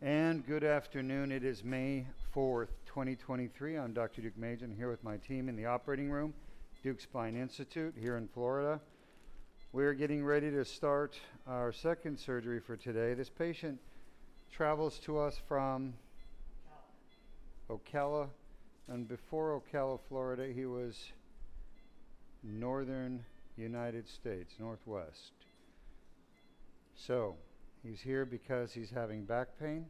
And good afternoon. It is May 4th, 2023. I'm Dr. Duke Majan here with my team in the operating room, Duke Spine Institute here in Florida. We're getting ready to start our second surgery for today. This patient travels to us from Ocala, and before Ocala, Florida, he was northern United States, Northwest. So he's here because he's having back pain.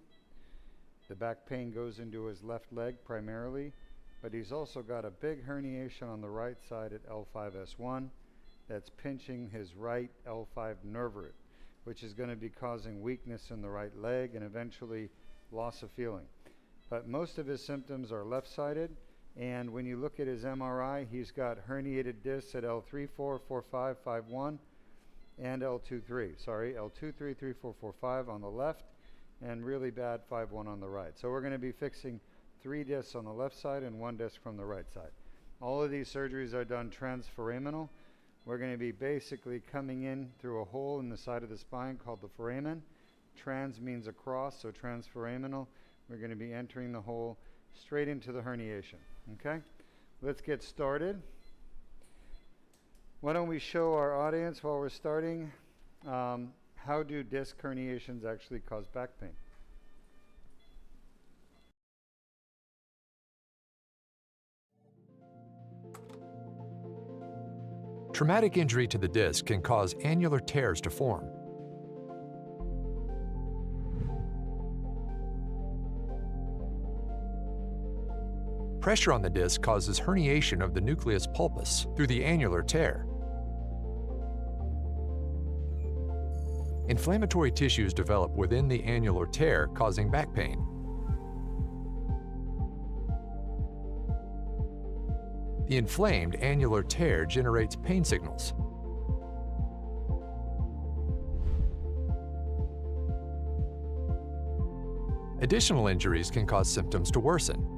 The back pain goes into his left leg primarily, but he's also got a big herniation on the right side at L5-S1 that's pinching his right L5 nerve root, which is going to be causing weakness in the right leg and eventually loss of feeling. But most of his symptoms are left-sided, and when you look at his MRI, he's got herniated discs at L3, 4, 4, 5, 5, 1, and L2-3, L2-3, 3, 4, 4, 5 on the left, and really bad 5, 1 on the right. So we're going to be fixing 3 discs on the left side and 1 disc from the right side. All of these surgeries are done transforaminal. We're going to be basically coming in through a hole in the side of the spine called the foramen. Trans means across, so transforaminal. We're going to be entering the hole straight into the herniation. Okay? Let's get started. Why don't we show our audience while we're starting how do disc herniations actually cause back pain? Traumatic injury to the disc can cause annular tears to form. Pressure on the disc causes herniation of the nucleus pulpus through the annular tear. Inflammatory tissues develop within the annular tear, causing back pain. The inflamed annular tear generates pain signals. Additional injuries can cause symptoms to worsen.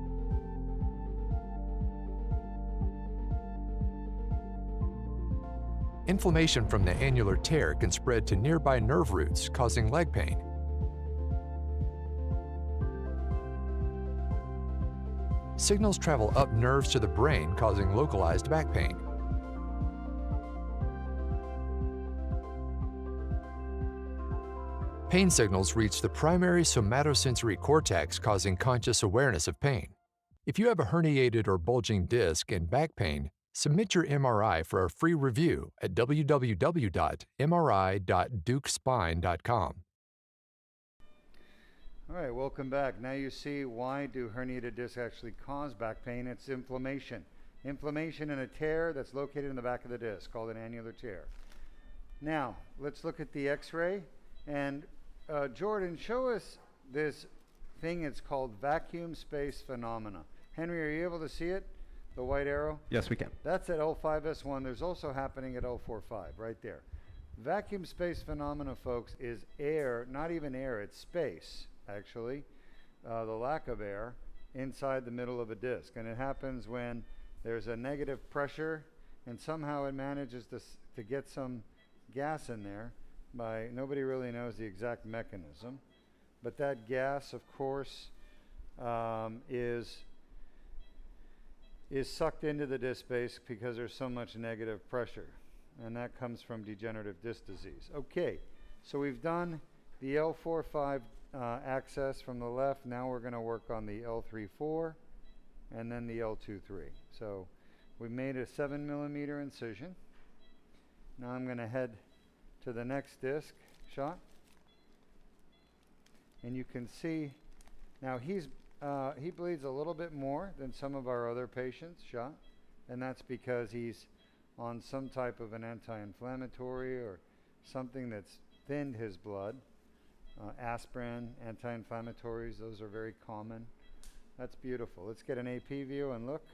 Inflammation from the annular tear can spread to nearby nerve roots, causing leg pain. Signals travel up nerves to the brain, causing localized back pain. Pain signals reach the primary somatosensory cortex, causing conscious awareness of pain. If you have a herniated or bulging disc and back pain, submit your MRI for a free review at www.mri.dukespine.com. All right, welcome back. Now you see why do herniated discs actually cause back pain. It's inflammation. Inflammation in a tear that's located in the back of the disc, called an annular tear. Now, let's look at the x-ray. And Jordan, show us this thing. It's called vacuum space phenomena. Henry, are you able to see it? The white arrow? Yes, we can. That's at L5-S1. There's also happening at L4-5, right there. Vacuum space phenomena, folks, is air, not even air, it's space, actually, the lack of air inside the middle of a disc. And it happens when there's a negative pressure, and somehow it manages to get some gas in there by, nobody really knows the exact mechanism. But that gas, of course, is sucked into the disc space because there's so much negative pressure, and that comes from degenerative disc disease. Okay, so we've done the L4-5 access from the left. Now we're going to work on the L3-4 and then the L2-3. So we made a 7mm incision. Now I'm going to head to the next disc shot, and you can see now he bleeds a little bit more than some of our other patients shot, and that's because he's on some type of an anti-inflammatory or something that's thinned his blood. Aspirin, anti-inflammatories, those are very common. That's beautiful. Let's get an AP view and look.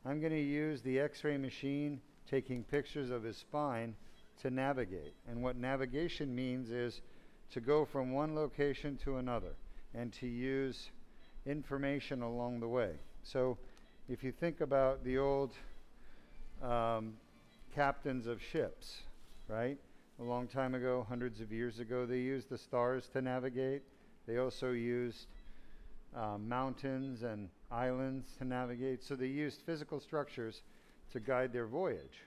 I'm going to use the x-ray machine taking pictures of his spine to navigate. And what navigation means is to go from one location to another and to use information along the way. So if you think about the old captains of ships, right? A long time ago, hundreds of years ago, they used the stars to navigate. They also used mountains and islands to navigate. So they used physical structures to guide their voyage.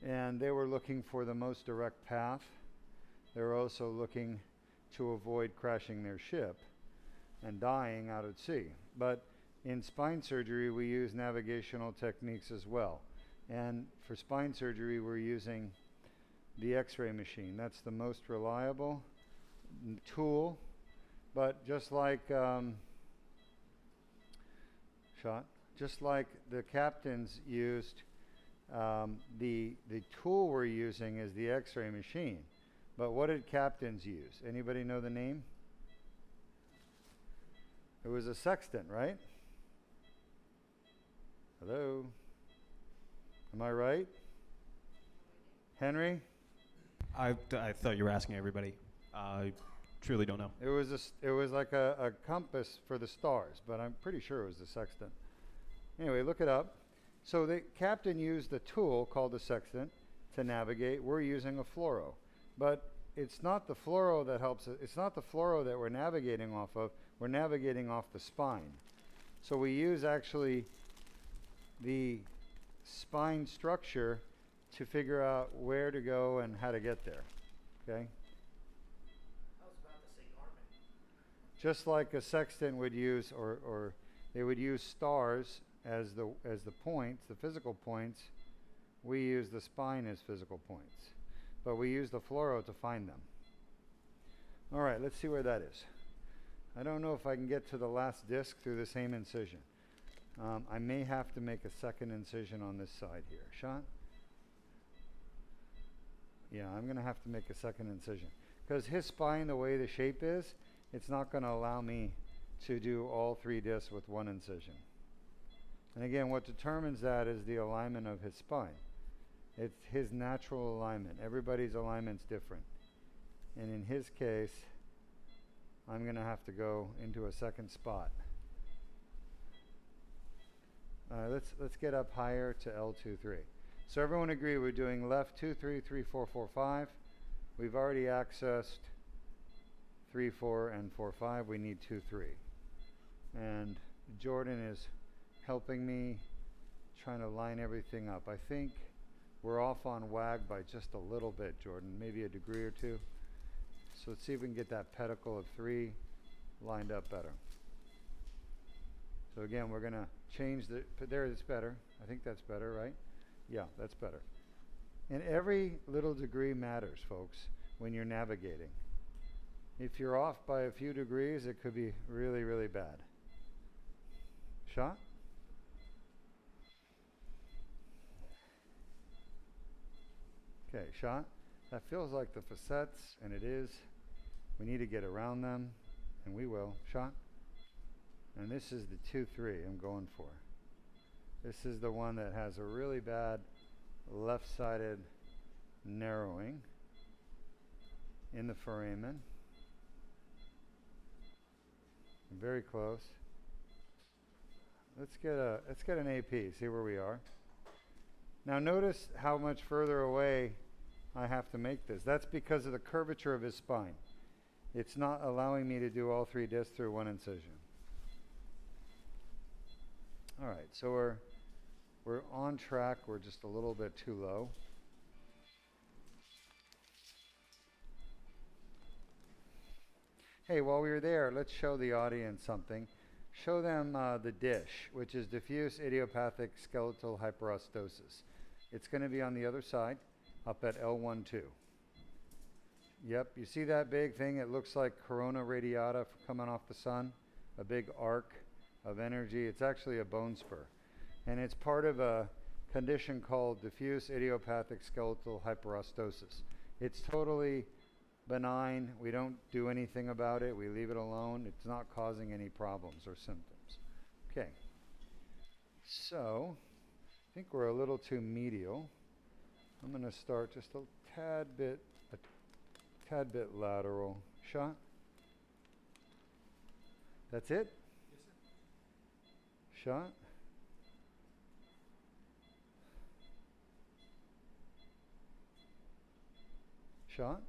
And they were looking for the most direct path. They were also looking to avoid crashing their ship and dying out at sea. But in spine surgery, we use navigational techniques as well. And for spine surgery, we're using the X-ray machine. That's the most reliable tool. But just like just like the captains used, the tool we're using is the X-ray machine. But what did captains use? Anybody know the name? It was a sextant, right? Hello? Am I right? Henry? I thought you were asking everybody. I truly don't know. It was like a compass for the stars, but I'm pretty sure it was the sextant. Anyway, look it up. So the captain used a tool called the sextant to navigate. We're using a fluoro. But it's not the fluoro that helps us. It's not the fluoro that we're navigating off of. We're navigating off the spine. So we use actually the spine structure to figure out where to go and how to get there. Okay? I was about to say Garmin. Just like a sextant would use, or they would use stars as the points, the physical points, we use the spine as physical points. But we use the fluoro to find them. All right, let's see where that is. I don't know if I can get to the last disc through the same incision. I may have to make a second incision on this side here. Shot? Yeah, I'm going to have to make a second incision. Because his spine, the way the shape is, it's not going to allow me to do all 3 discs with 1 incision. And again, what determines that is the alignment of his spine. It's his natural alignment. Everybody's alignment's different. And in his case, I'm going to have to go into a second spot. Let's get up higher to L2-3. So everyone agree we're doing left 2, 3, 3, 4, 4, 5. We've already accessed 3, 4, and 4, 5. We need 2, 3. And Jordan is helping me trying to line everything up. I think we're off on WAG by just a little bit, Jordan, maybe a degree or 2. So let's see if we can get that pedicle of 3 lined up better. So again, we're going to change there it's better. I think that's better, right? Yeah, that's better. And every little degree matters, folks, when you're navigating. If you're off by a few degrees, it could be really, really bad. Shot? Okay, shot. That feels like the facets, and it is. We need to get around them, and we will. Shot. And this is the 2-3 I'm going for. This is the one that has a really bad left-sided narrowing in the foramen. Very close. Let's get an AP, see where we are. Now notice how much further away I have to make this. That's because of the curvature of his spine. It's not allowing me to do all 3 discs through 1 incision. All right, so we're on track. We're just a little bit too low. Hey, while we were there, let's show the audience something. Show them the dish, which is diffuse idiopathic skeletal hyperostosis. It's going to be on the other side, up at L1-2. Yep, you see that big thing? It looks like corona radiata coming off the sun, a big arc of energy. It's actually a bone spur. And it's part of a condition called diffuse idiopathic skeletal hyperostosis. It's totally benign. We don't do anything about it. We leave it alone. It's not causing any problems or symptoms. Okay. So, I think we're a little too medial. I'm going to start just a tad bit lateral. Shot. That's it? Yes, sir. Shot. Shot.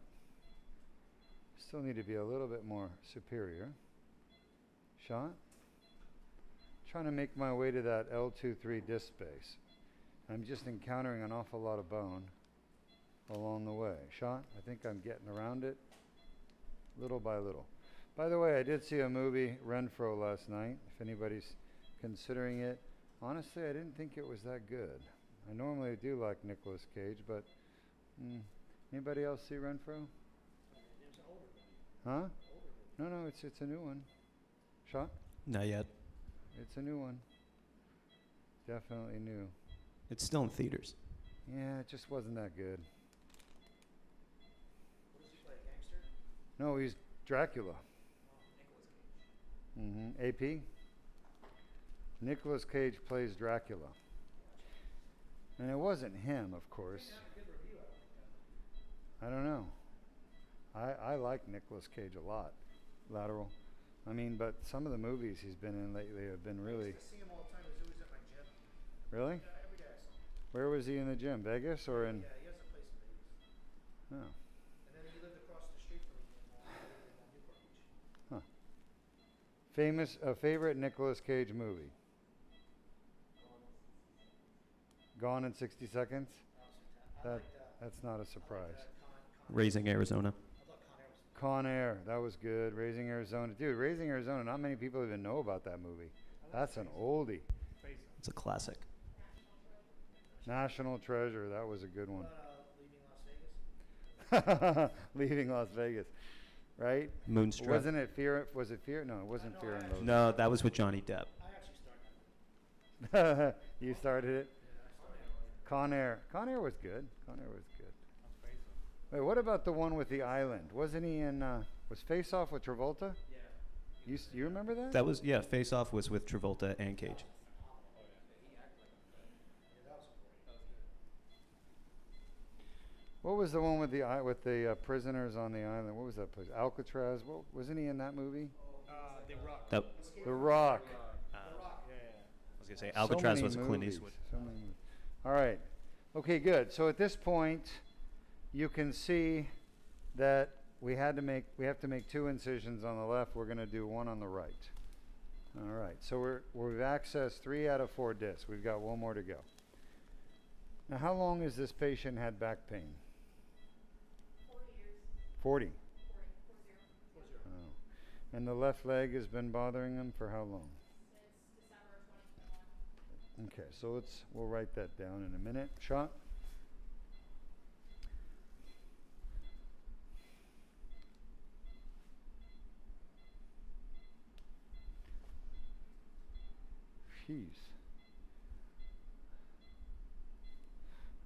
Still need to be a little bit more superior. Shot. Trying to make my way to that L2-3 disc space. I'm just encountering an awful lot of bone along the way. Shot. I think I'm getting around it little by little. By the way, I did see a movie, Renfro, last night, if anybody's considering it. Honestly, I didn't think it was that good. I normally do like Nicolas Cage, but anybody else see Renfro? It's an older movie. Huh? Older movie. No, it's a new one. Shot? Not yet. It's a new one. Definitely new. It's still in theaters. Yeah, it just wasn't that good. What does he play, a gangster? No, he's Dracula. Oh, Nicolas Cage. AP? Nicolas Cage plays Dracula. And it wasn't him, of course. Didn't have a good review, I don't think. I don't know. I like Nicolas Cage a lot. Lateral. I mean, but some of the movies he's been in lately have been I really... used to see him all the time. He was always at my gym. Really? Yeah, every day I saw him. Where was he in the gym? Vegas or in... Yeah, he has a place in Vegas. Oh. And then he lived across the street from me in Newport Beach. Favorite Nicolas Cage movie? Gone in 60 Seconds? I like That's not a surprise. Raising Arizona. I thought Con Air was Con Air, that was good. Raising Arizona. Dude, Raising Arizona, not many people even know about that movie. That's an oldie. It's a classic. National Treasure, that was a good one. Leaving Las Vegas. Leaving Las Vegas, right? Moonstruck. Wasn't it Fear? Was it Fear? No, it wasn't Fear and Loathing. No, that was with Johnny Depp. I actually started that. You started it? Yeah, I started it. Con Air was good. Con Air was good. Wait, what about the one with the island? Wasn't he in, was Face Off with Travolta? Yeah. You remember that? That was, yeah, Face Off was with Travolta and Cage. What was the one with the prisoners on the island? What was that place? Alcatraz? Wasn't he in that movie? The Rock. That, The Rock. I was going to say, Alcatraz was a Clint Eastwood. So many movies. All right. Okay, good. So at this point, you can see that we have to make 2 incisions on the left. We're going to do 1 on the right. All right. So we've accessed 3 out of 4 discs. We've got 1 more to go. Now, how long has this patient had back pain? 40. 4-0. Oh. And the left leg has been bothering him for how long? Since December 2021. Okay, so we'll write that down in a minute. Shot. Jeez.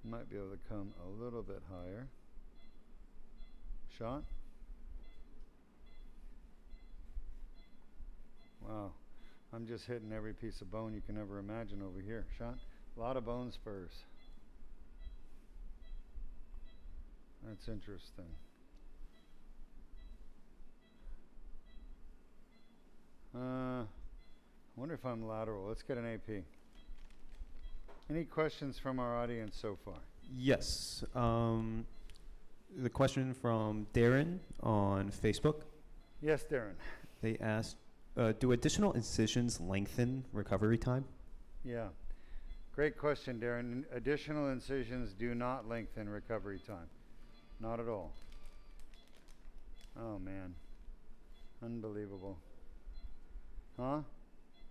Might be able to come a little bit higher. Shot. Wow. I'm just hitting every piece of bone you can ever imagine over here. Shot. A lot of bone spurs. That's interesting. I wonder if I'm lateral. Let's get an AP. Any questions from our audience so far? Yes. The question from Darren on Facebook. Yes, Darren. They asked, do additional incisions lengthen recovery time? Yeah. Great question, Darren. Additional incisions do not lengthen recovery time. Not at all. Oh, man. Unbelievable. Huh?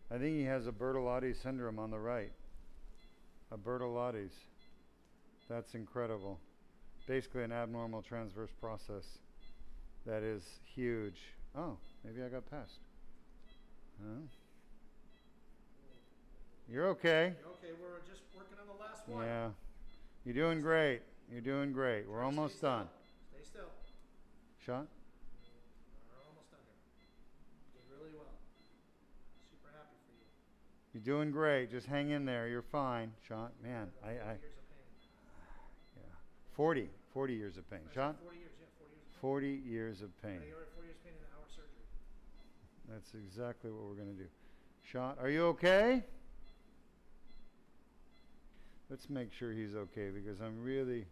I think he has a Bertolotti syndrome on the right. A Bertolotti's. That's incredible. Basically an abnormal transverse process that is huge. Oh, maybe I got past. Huh? You're okay. Okay, we're just working on the last one. Yeah. You're doing great. You're doing great. We're almost Stay still. done. Stay still. Shot? We're almost done here. Did really well. Super happy for you. You're doing great. Just hang in there. You're fine. Shot? Man, I Years of pain. yeah. 40 years of pain. I said Shot? 40 years, yeah, 40 years 40 years of pain. of pain. Yeah, you're at 40 years of pain in an hour surgery. That's exactly what we're going to do. Shot? Are you okay? Let's make sure he's okay because I'm really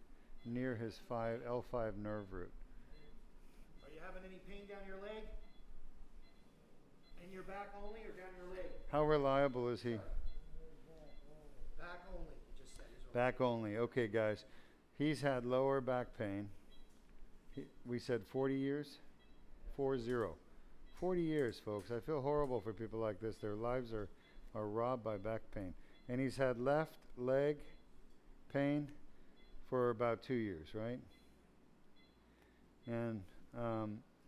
near his L5 nerve root. Are you you having any pain down your leg? In your back only or down your leg? How reliable is he? Back only, you just said. Back only. Okay, guys. He's had lower back pain. We said 40 years? 40. 40 years, folks. I feel horrible for people like this. Their lives are robbed by back pain. And he's had left leg pain for about 2 years, right? And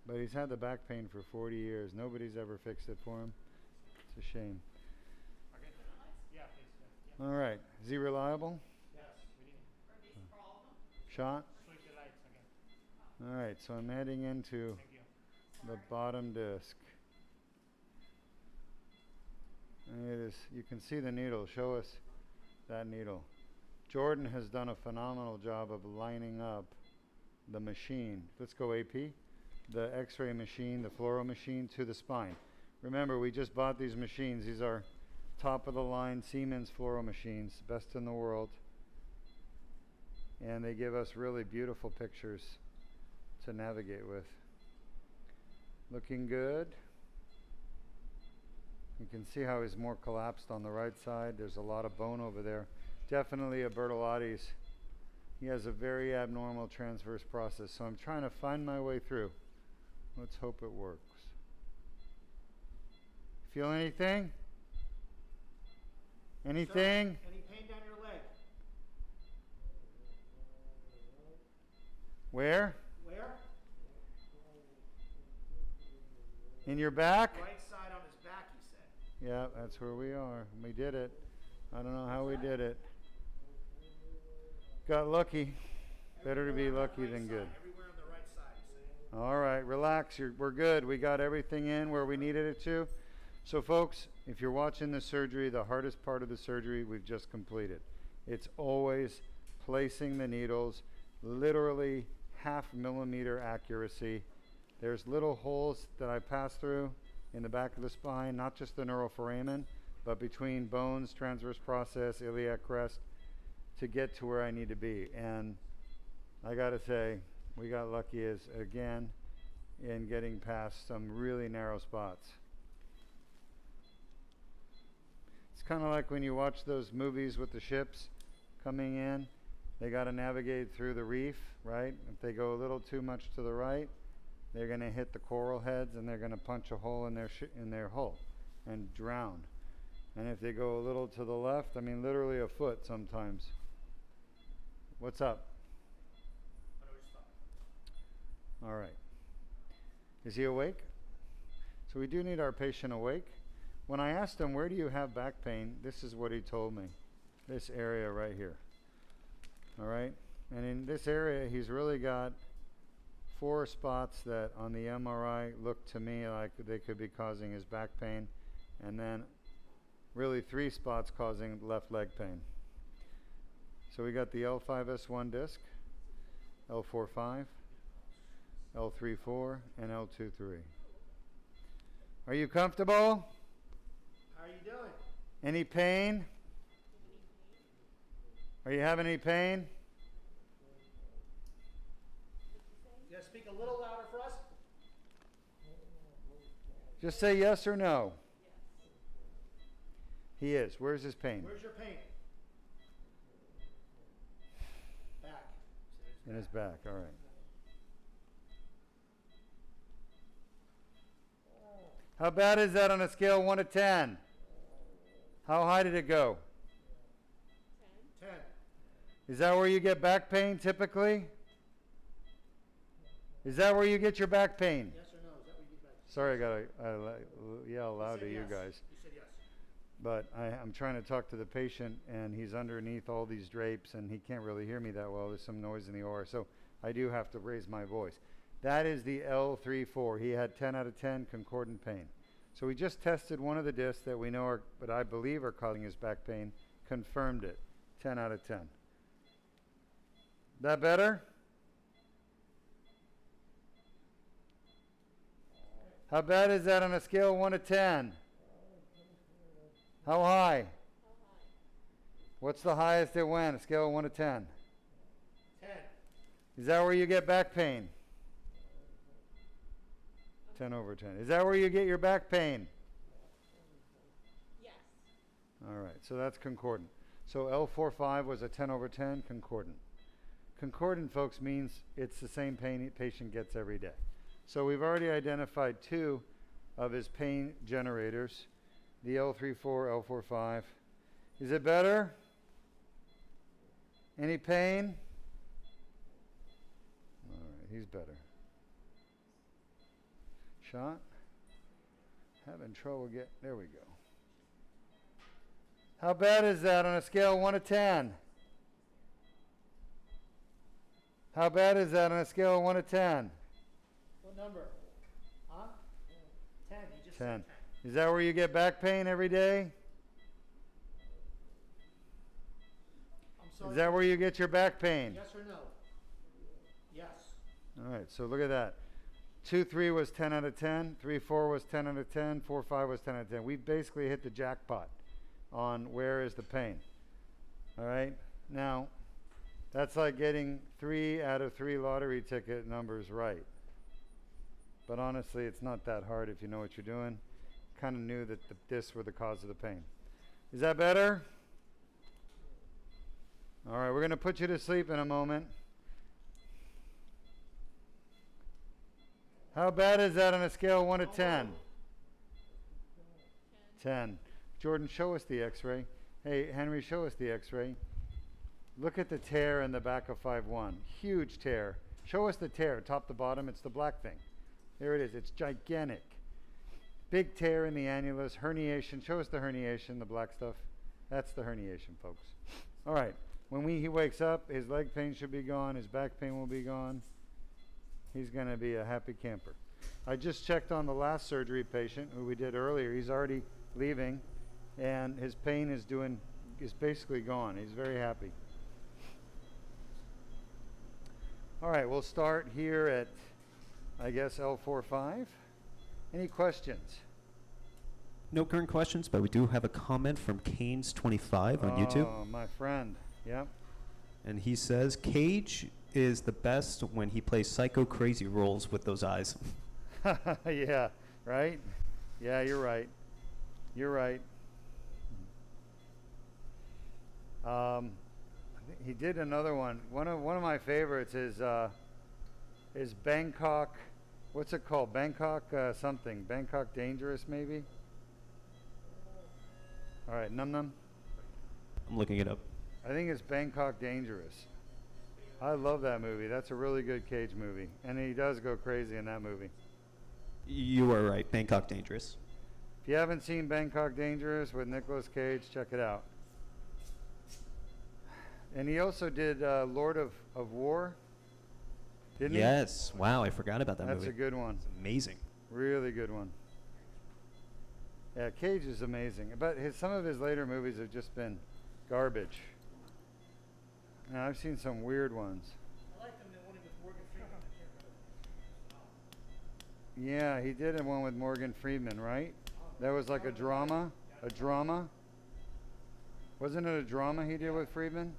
but he's had the back pain for 40 years. Nobody's ever fixed it for him. It's a shame. Okay. Yeah, please. Yeah. All right. Is he reliable? Yes, we need Are these for all of them? Shot? switch the lights again. All right. So I'm heading into Thank you. the bottom disc. And it is, you can see the needle. Show us that needle. Jordan has done a phenomenal job of lining up the machine. Let's go AP. The X-ray machine, the fluoro machine to the spine. Remember, we just bought these machines. These are top of the line Siemens fluoro machines, best in the world. And they give us really beautiful pictures to navigate with. Looking good. You can see how he's more collapsed on the right side. There's a lot of bone over there. Definitely a Bertolotti's. He has a very abnormal transverse process. So I'm trying to find my way through. Let's hope it works. Feel anything? Anything? Sir, any pain down your leg? Where? Where? In your back? Right side on his back, he said. Yeah, that's where we are. We did it. I don't know how we did it. Got lucky. Better to be lucky than good. Everywhere on the right side, he's saying. All right, relax. We're good. We got everything in where we needed it to. So, folks, if you're watching the surgery, the hardest part of the surgery we've just completed. It's always placing the needles, literally 0.5 millimeter accuracy. There's little holes that I pass through in the back of the spine, not just the neuroforamen, but between bones, transverse process, iliac crest, to get to where I need to be. And I got to say, we got lucky again in getting past some really narrow spots. It's kind of like when you watch those movies with the ships coming in. They got to navigate through the reef, right? If they go a little too much to the right, they're going to hit the coral heads and they're going to punch a hole in their hull and drown. And if they go a little to the left, I mean literally a foot sometimes. What's up? All right. Is he awake? So we do need our patient awake. When I asked him, where do you have back pain? This is what he told me. This area right here. All right. And in this area, he's really got 4 spots that on the MRI look to me like they could be causing his back pain. And then really 3 spots causing left leg pain. So we got the L5-S1 disc, L4-5, L3-4, and L2-3. Are you comfortable? How are you doing? Any pain? Are you having any pain? You gotta speak a little louder for us. Just say yes or no. He is. Where's his pain? Where's your pain? Back. In his back. All right. How bad is that on a scale of 1 to 10? How high did it go? 10. Is that where you get back pain typically? Is that where you get your back pain? Yes or no? Is that what you get back? Sorry, I gotta yell loud to you guys. You said yes. But I'm trying to talk to the patient, and he's underneath all these drapes, and he can't really hear me that well. There's some noise in the OR, so I do have to raise my voice. That is the L3-4. He had 10 out of 10 concordant pain. So we just tested one of the discs that we know are, but I believe are causing his back pain, confirmed it, 10 out of 10. That better? How bad is that on a scale of 1 to 10? How high? What's the highest it went? A scale of 1 to 10. 10. Is that where you get back pain? 10/10. Is that where you get your back pain? Yes. All right, so that's concordant. So L4-5 was a 10/10 concordant. Concordant, folks, means it's the same pain patient gets every day. So we've already identified 2 of his pain generators, the L3-4, L4-5. Is it better? Any pain? All right, he's better. Shot? Having trouble there we go. How bad is that on a scale of 1 to 10? How bad is that on a scale of 1 to 10? What number? Huh? 10. You just 10. said 10. Is that where you get back pain every day? I'm sorry. Is that where you get your back pain? Yes or no? Yes. All right, so look at that. 2-3 was 10 out of 10. 3-4 was 10 out of 10. 4-5 was 10 out of 10. We basically hit the jackpot on where is the pain. All right, now that's like getting 3 out of 3 lottery ticket numbers right. But honestly, it's not that hard if you know what you're doing. Kind of knew that the discs were the cause of the pain. Is that better? All right, we're going to put you to sleep in a moment. How bad is that on a scale of 1 to 10? 10. Jordan, show us the x-ray. Hey, Henry, show us the x-ray. Look at the tear in the back of 5-1. Huge tear. Show us the tear, top to bottom. It's the black thing. There it is. It's gigantic. Big tear in the annulus. Herniation. Show us the herniation, the black stuff. That's the herniation, folks. All right. When he wakes up, his leg pain should be gone. His back pain will be gone. He's going to be a happy camper. I just checked on the last surgery patient who we did earlier. He's already leaving, and his pain is basically gone. He's very happy. All right, we'll start here at, I guess, L4-5. Any questions? No current questions, but we do have a comment from Canes25 on YouTube. Oh, my friend. Yep. And he says, Cage is the best when he plays psycho crazy roles with those eyes. Yeah, right? Yeah, you're right. You're right. He did another one. One of my favorites is Bangkok. What's it called? Bangkok something. Bangkok Dangerous, maybe. All right, Num Num. I'm looking it up. I think it's Bangkok Dangerous. I love that movie. That's a really good Cage movie, and he does go crazy in that movie. You are right. Bangkok Dangerous. If you haven't seen Bangkok Dangerous with Nicolas Cage, check it out. And he also did Lord of War, didn't he? Yes. Wow, I forgot about that movie. That's a good one. It's amazing. Really good one. Yeah, Cage is amazing. But some of his later movies have just been garbage. Now, I've seen some weird ones. I like them, the one with Morgan Freeman. Yeah, he did one with Morgan Freeman, right? That was like a drama? A drama? Wasn't it a drama he did with Freeman?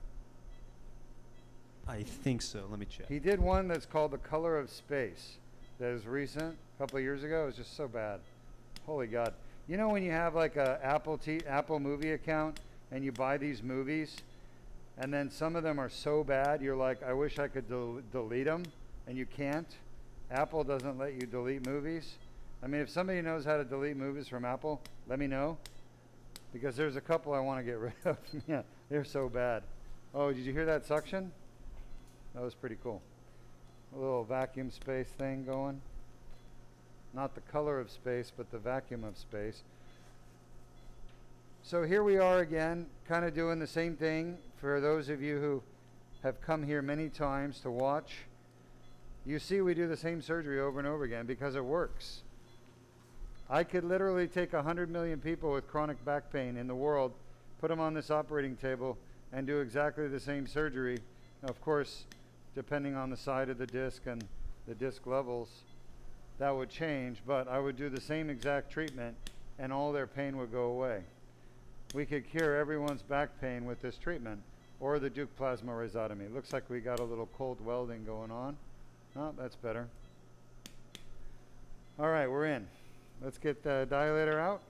I think so. Let me check. He did one that's called The Color of Space. That is recent, a couple of years ago. It was just so bad. Holy God. You know when you have like a Apple movie account and you buy these movies and then some of them are so bad you're like, I wish I could delete them, and you can't. Apple doesn't let you delete movies. I mean, if somebody knows how to delete movies from Apple, let me know, because there's a couple I want to get rid of. Yeah, they're so bad. Oh, did you hear that suction? That was pretty cool. A little vacuum space thing going. Not the color of space, but the vacuum of space. So here we are again, kind of doing the same thing. For those of you who have come here many times to watch, you see we do the same surgery over and over again because it works. I could literally take 100 million people with chronic back pain in the world, put them on this operating table, and do exactly the same surgery. Now, of course, depending on the side of the disc and the disc levels, that would change, but I would do the same exact treatment and all their pain would go away. We could cure everyone's back pain with this treatment, or the Duke plasma rhizotomy. Looks like we got a little cold welding going on. Oh, that's better. All right, we're in. Let's get the dilator out.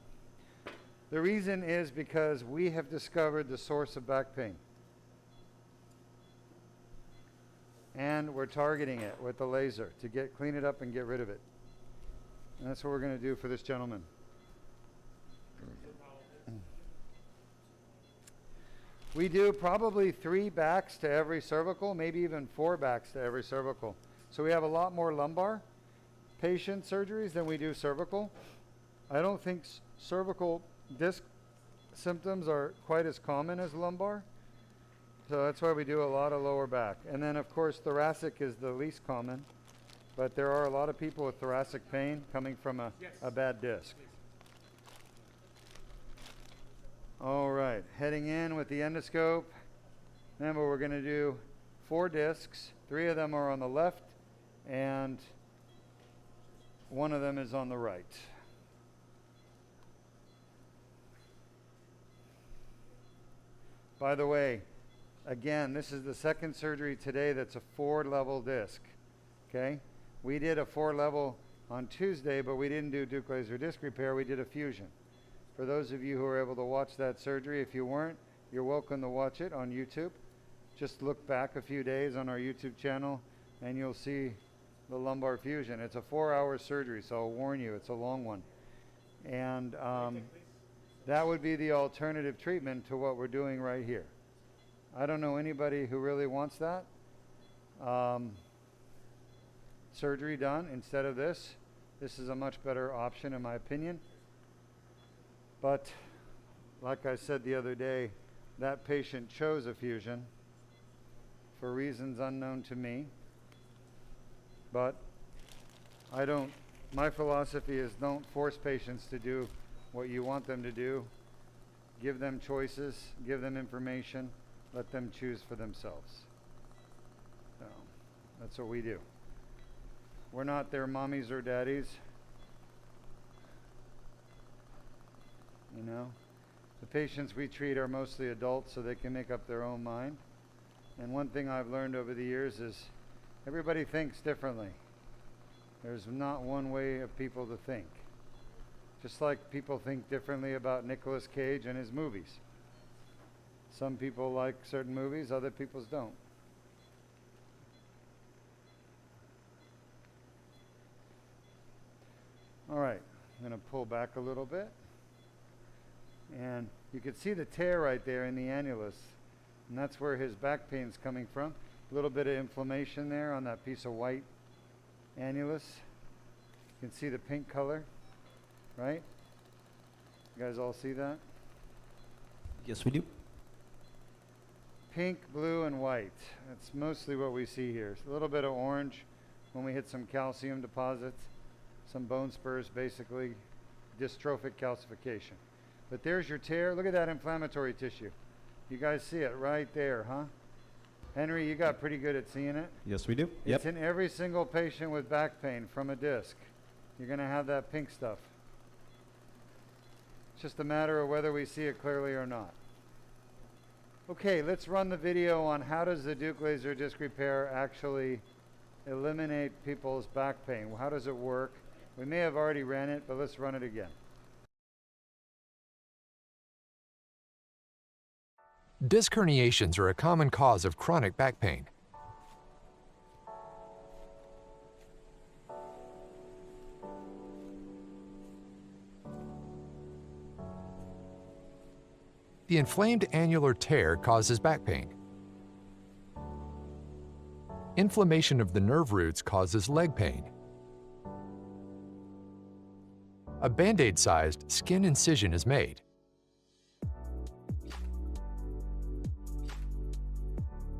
The reason is because we have discovered the source of back pain. And we're targeting it with the laser to clean it up and get rid of it. And that's what we're going to do for this gentleman. We do probably 3 backs to every cervical, maybe even 4 backs to every cervical. So we have a lot more lumbar patient surgeries than we do cervical. I don't think cervical disc symptoms are quite as common as lumbar. So that's why we do a lot of lower back. And then of course thoracic is the least common, but there are a lot of people with thoracic pain coming from a bad disc. All right, heading in with the endoscope. Remember, we're going to do 4 discs. 3 of them are on the left, and 1 of them is on the right. By the way, again, this is the second surgery today that's a 4-level disc. Okay? We did a 4-level on Tuesday, but we didn't do Duke laser disc repair. We did a fusion. For those of you who were able to watch that surgery, if you weren't, you're welcome to watch it on YouTube. Just look back a few days on our YouTube channel and you'll see the lumbar fusion. It's a 4-hour surgery, so I'll warn you, it's a long one. And that would be the alternative treatment to what we're doing right here. I don't know anybody who really wants that. Surgery done instead of this. This is a much better option in my opinion. But like I said the other day, that patient chose a fusion for reasons unknown to me. But my philosophy is don't force patients to do what you want them to do. Give them choices, give them information, let them choose for themselves. So that's what we do. We're not their mommies or daddies. You know, the patients we treat are mostly adults, so they can make up their own mind. And one thing I've learned over the years is everybody thinks differently. There's not one way of people to think. Just like people think differently about Nicolas Cage and his movies. Some people like certain movies, other people don't. All right, I'm going to pull back a little bit. And you can see the tear right there in the annulus. And that's where his back pain's coming from. A little bit of inflammation there on that piece of white annulus. You can see the pink color, right? You guys all see that? Yes, we do. Pink, blue, and white. That's mostly what we see here. A little bit of orange when we hit some calcium deposits, some bone spurs, basically dystrophic calcification. But there's your tear. Look at that inflammatory tissue. You guys see it right there, huh? Henry, you got pretty good at seeing it. Yes, we do. It's in every single patient with back pain from a disc. You're going to have that pink stuff. It's just a matter of whether we see it clearly or not. Okay, let's run the video on how does the Duke laser disc repair actually eliminate people's back pain. How does it work? We may have already ran it, but let's run it again. Disc herniations are a common cause of chronic back pain. The inflamed annular tear causes back pain. Inflammation of the nerve roots causes leg pain. A Band-Aid-sized skin incision is made.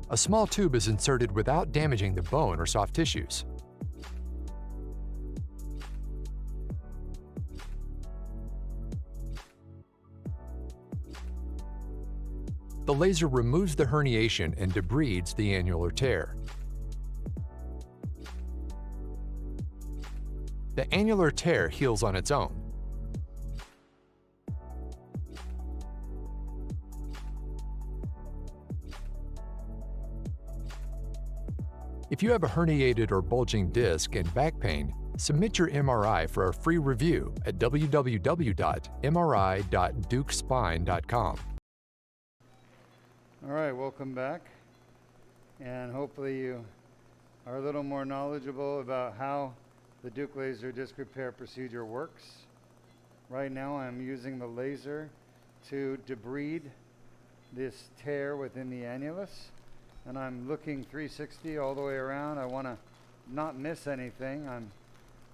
A small tube is inserted without damaging the bone or soft tissues. The laser removes the herniation and debrides the annular tear. The annular tear heals on its own. If you have a herniated or bulging disc and back pain, Submit your MRI for a free review at www.mri.dukespine.com. All right, welcome back. And hopefully you are a little more knowledgeable about how the Duke laser disc repair procedure works. Right now I'm using the laser to debride this tear within the annulus, and I'm looking 360 all the way around. I want to not miss anything. I'm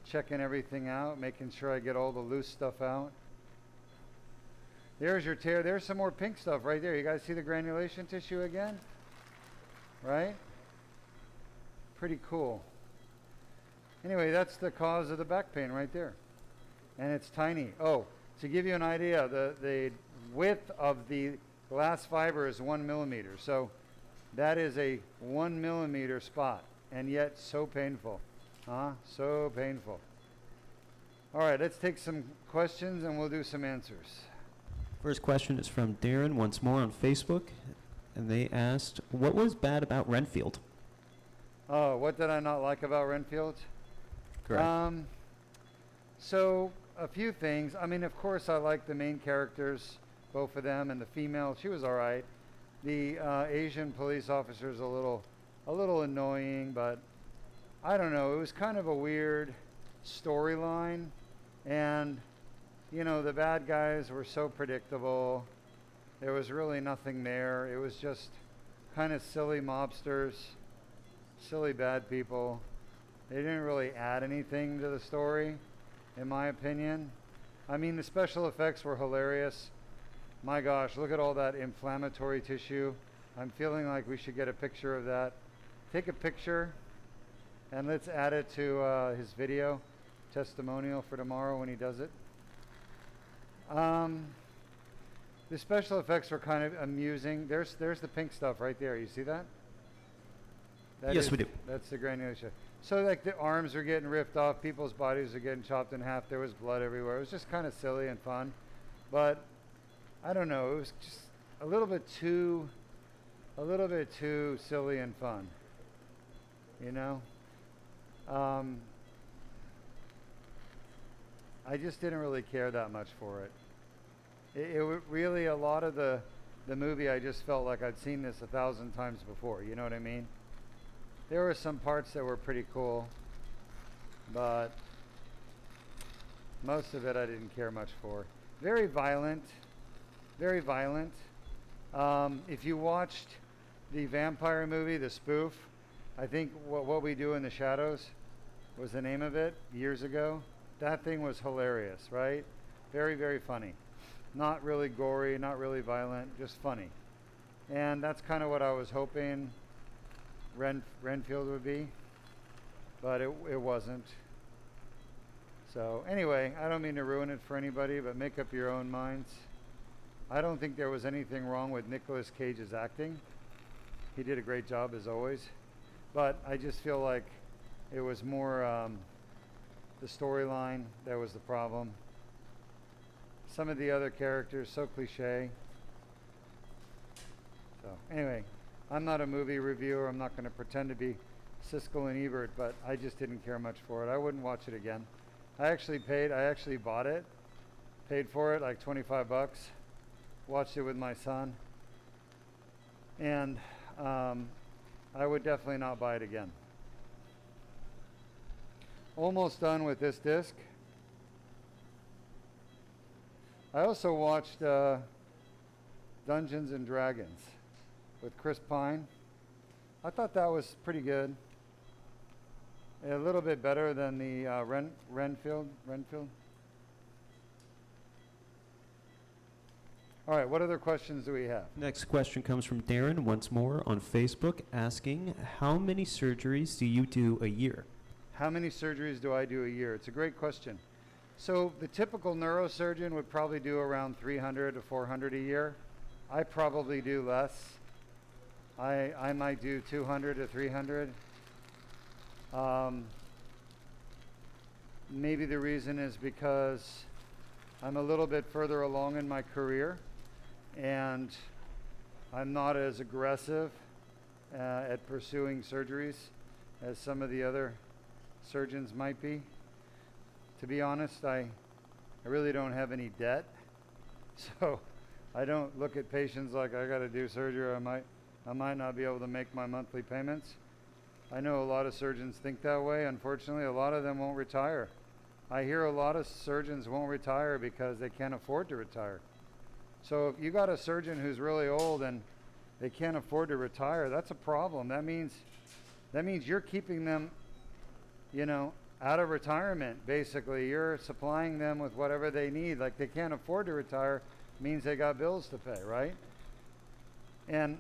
checking everything out, making sure I get all the loose stuff out. There's your tear. There's some more pink stuff right there. You guys see the granulation tissue again? Right? Pretty cool. Anyway, that's the cause of the back pain right there. And it's tiny. Oh, to give you an idea, the width of the glass fiber is 1 millimeter. So that is a 1 millimeter spot, and yet so painful. So painful. All right, let's take some questions and we'll do some answers. First question is from Darren once more on Facebook, and they asked, what was bad about Renfield? Oh, what did I not like about Renfield? Correct. So a few things. I mean, of course, I like the main characters, both of them, and the female. She was all right. The Asian police officer is a little annoying, but I don't know. It was kind of a weird storyline, and you know, the bad guys were so predictable. There was really nothing there. It was just kind of silly mobsters, silly bad people. They didn't really add anything to the story, in my opinion. I mean, the special effects were hilarious. My gosh, look at all that inflammatory tissue. I'm feeling like we should get a picture of that. Take a picture and let's add it to his video testimonial for tomorrow when he does it. The special effects were kind of amusing. There's the pink stuff right there. You see that? Yes, we do. That's the granulation. So like the arms are getting ripped off, people's bodies are getting chopped in half. There was blood everywhere. It was just kind of silly and fun, but I don't know. It was just a little bit too silly and fun. You know. I just didn't really care that much for it. Really, a lot of the movie, I just felt like I'd seen this 1,000 times before. You know what I mean? There were some parts that were pretty cool, but most of it I didn't care much for. Very violent, very violent. If you watched the vampire movie, the spoof, I think What We Do in the Shadows was the name of it years ago. That thing was hilarious, right? Very, very funny. Not really gory, not really violent, just funny. And that's kind of what I was hoping Renfield would be, but it wasn't. So anyway, I don't mean to ruin it for anybody, but make up your own minds. I don't think there was anything wrong with Nicolas Cage's acting. He did a great job as always, but I just feel like it was more the storyline that was the problem. Some of the other characters, so cliche. So anyway, I'm not a movie reviewer. I'm not going to pretend to be Siskel and Ebert, but I just didn't care much for it. I wouldn't watch it again. I actually bought it, paid for it like 25 bucks, watched it with my son, and I would definitely not buy it again. Almost done with this disc. I also watched Dungeons and Dragons with Chris Pine. I thought that was pretty good. A little bit better than the Renfield. All right, what other questions do we have? Next question comes from Darren once more on Facebook, asking, how many surgeries do you do a year? How many surgeries do I do a year? It's a great question. So the typical neurosurgeon would probably do around 300 to 400 a year. I probably do less. I might do 200 to 300. Maybe the reason is because I'm a little bit further along in my career and I'm not as aggressive at pursuing surgeries as some of the other surgeons might be. to be honest, I really don't have any debt. So I don't look at patients like I got to do surgery, or I might not be able to make my monthly payments. I know a lot of surgeons think that way. Unfortunately, a lot of them won't retire. I hear a lot of surgeons won't retire because they can't afford to retire. So if you got a surgeon who's really old and they can't afford to retire, that's a problem. That means you're keeping them, out of retirement. Basically, you're supplying them with whatever they need. Like, they can't afford to retire means they got bills to pay, right? And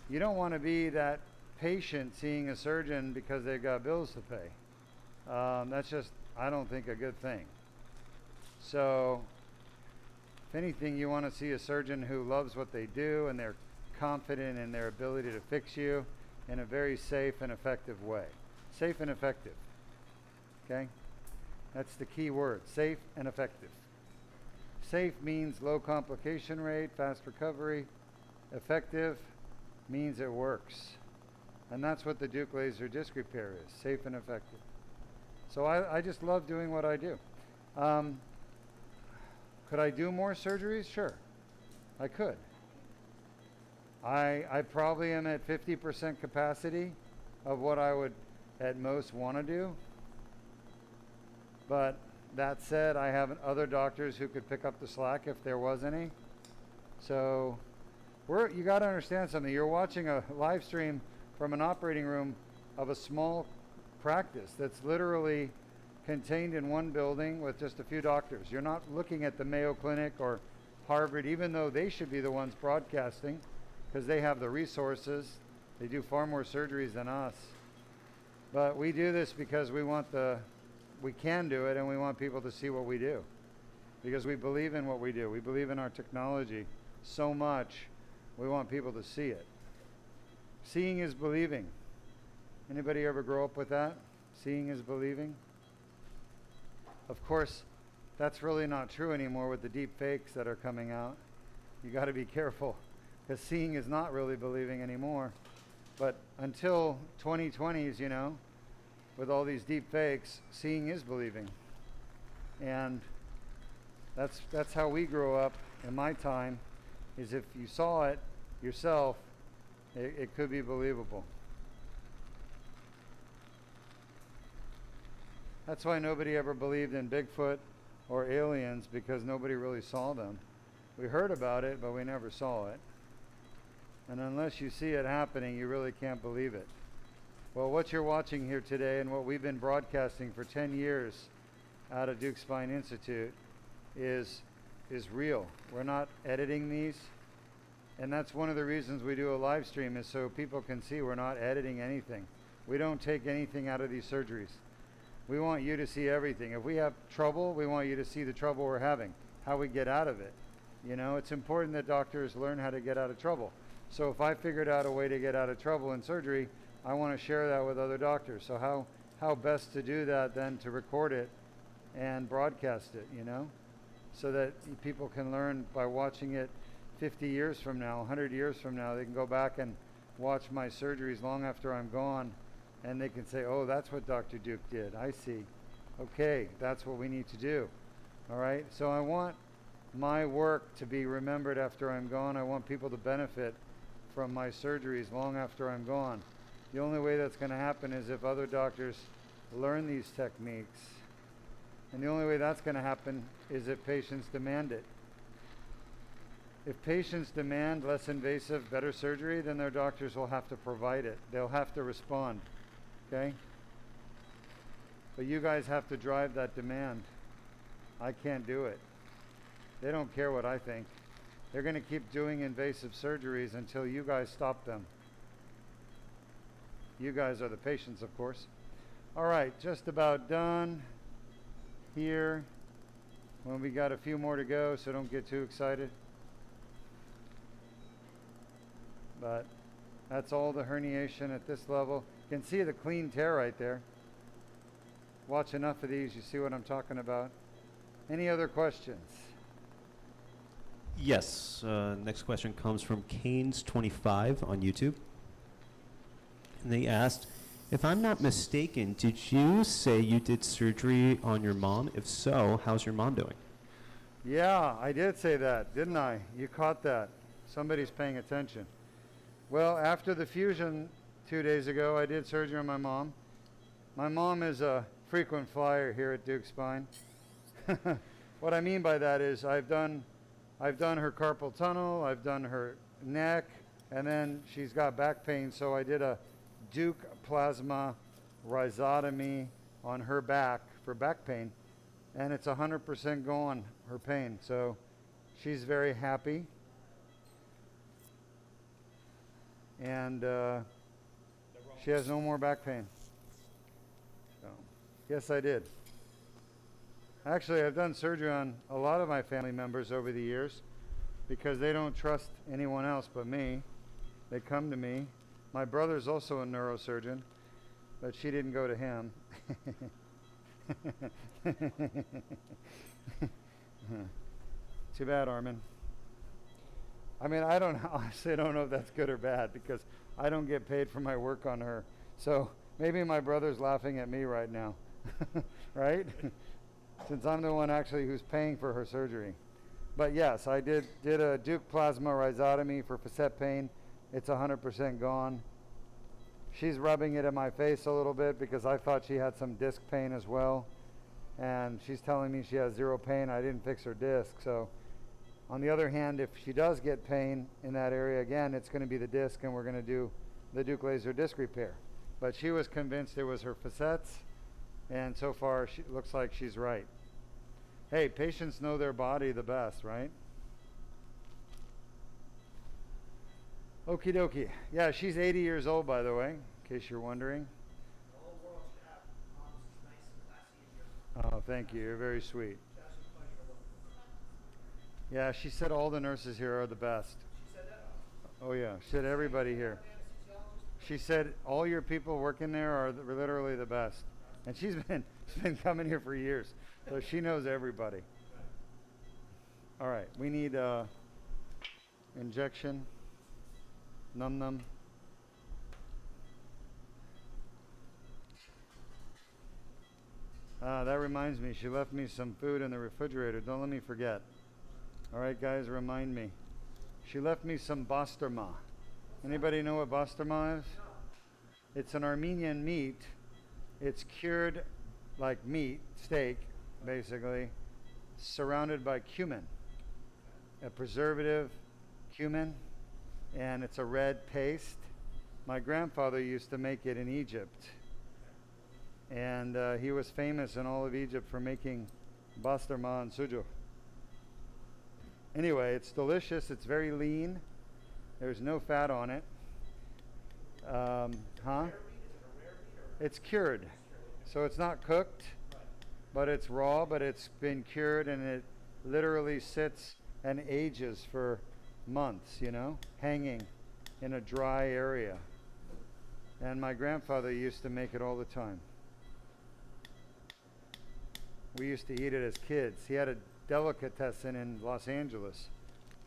you don't want to be that patient seeing a surgeon because they've got bills to pay. That's just, I don't think, a good thing. So if anything, you want to see a surgeon who loves what they do and they're confident in their ability to fix you in a very safe and effective way. Safe and effective. Okay? That's the key word, safe and effective. Safe means low complication rate, fast recovery. Effective means it works. And that's what the Duke laser disc repair is, safe and effective. So I just love doing what I do. Could I do more surgeries? Sure, I could. I probably am at 50% capacity of what I would at most want to do. But that said, I have other doctors who could pick up the slack if there was any. So you got to understand something. You're watching a live stream from an operating room of a small practice that's literally contained in one building with just a few doctors. You're not looking at the Mayo Clinic or Harvard, even though they should be the ones broadcasting because they have the resources. They do far more surgeries than us. But we do this because we can do it, and we want people to see what we do because we believe in what we do. We believe in our technology so much, we want people to see it. Seeing is believing. Anybody ever grow up with that? Seeing is believing? Of course, that's really not true anymore with the deep fakes that are coming out. You got to be careful because seeing is not really believing anymore. But until 2020s, with all these deep fakes, seeing is believing. And that's how we grew up in my time, is if you saw it yourself, it could be believable. That's why nobody ever believed in Bigfoot or aliens, because nobody really saw them. We heard about it, but we never saw it. And unless you see it happening, you really can't believe it. Well, what you're watching here today and what we've been broadcasting for 10 years out of Duke Spine Institute is real. We're not editing these. And that's one of the reasons we do a live stream, is so people can see we're not editing anything. We don't take anything out of these surgeries. We want you to see everything. If we have trouble, we want you to see the trouble we're having, how we get out of it. It's important that doctors learn how to get out of trouble. So if I figured out a way to get out of trouble in surgery, I want to share that with other doctors. So how best to do that then to record it and broadcast it, so that people can learn by watching it 50 years from now, 100 years from now. They can go back and watch my surgeries long after I'm gone, and they can say, oh, that's what Dr. Duke did. I see. Okay, that's what we need to do. All right? So I want my work to be remembered after I'm gone. I want people to benefit from my surgeries long after I'm gone. The only way that's going to happen is if other doctors learn these techniques. And the only way that's going to happen is if patients demand it. If patients demand less invasive, better surgery, then their doctors will have to provide it. They'll have to respond. Okay? But you guys have to drive that demand. I can't do it. They don't care what I think. They're going to keep doing invasive surgeries until you guys stop them. You guys are the patients, of course. All right, just about done here. Well, we got a few more to go, so don't get too excited. But that's all the herniation at this level. You can see the clean tear right there. Watch enough of these, you see what I'm talking about. Any other questions? Yes. Next question comes from Canes25 on YouTube. And they asked, If I'm not mistaken, did you say you did surgery on your mom? If so, how's your mom doing? Yeah, I did say that, didn't I? You caught that. Somebody's paying attention. Well, after the fusion 2 days ago, I did surgery on my mom. My mom is a frequent flyer here at Duke Spine. What I mean by that is I've done her carpal tunnel, I've done her neck, and then she's got back pain, so I did a Duke plasma rhizotomy on her back for back pain, and it's 100% gone, her pain. So she's very happy. And she has no more back pain. So, yes, I did. Actually, I've done surgery on a lot of my family members over the years because they don't trust anyone else but me. They come to me. My brother's also a neurosurgeon, but she didn't go to him. Too bad, Armin. I mean, I honestly don't know if that's good or bad because I don't get paid for my work on her. So maybe my brother's laughing at me right now, right? Since I'm the one actually who's paying for her surgery. But yes, I did a Duke plasma rhizotomy for facet pain. It's 100% gone. She's rubbing it in my face a little bit because I thought she had some disc pain as well. And she's telling me she has zero pain. I didn't fix her disc. So on the other hand, if she does get pain in that area again, it's going to be the disc, and we're going to do the Duke laser disc repair. But she was convinced it was her facets, and so far she looks like she's right. Hey, patients know their body the best, right? Okie dokie. Yeah, she's 80 years old, by the way, in case you're wondering. The whole world should have moms as nice and classy as yours. Oh, thank you. You're very sweet. It's actually a pleasure to work with. Yeah, she said all the nurses here are the best. She said that? Oh, yeah. She said everybody here. She said all your people working there are literally the best. And she's been coming here for years, so she knows everybody. All right, we need injection, num. That reminds me, she left me some food in the refrigerator. Don't let me forget. All right, guys, remind me. She left me some basturma. Anybody know what basturma is? It's an Armenian meat. It's cured like meat, steak, basically, surrounded by cumin, a preservative, cumin, and it's a red paste. My grandfather used to make it in Egypt, and he was famous in all of Egypt for making basturma and sujuk. Anyway, it's delicious. It's very lean. There's no fat on it. It's cured. So it's not cooked, but it's raw, but it's been cured, and it literally sits and ages for months, you know, hanging in a dry area. And my grandfather used to make it all the time. We used to eat it as kids. He had a delicatessen in Los Angeles.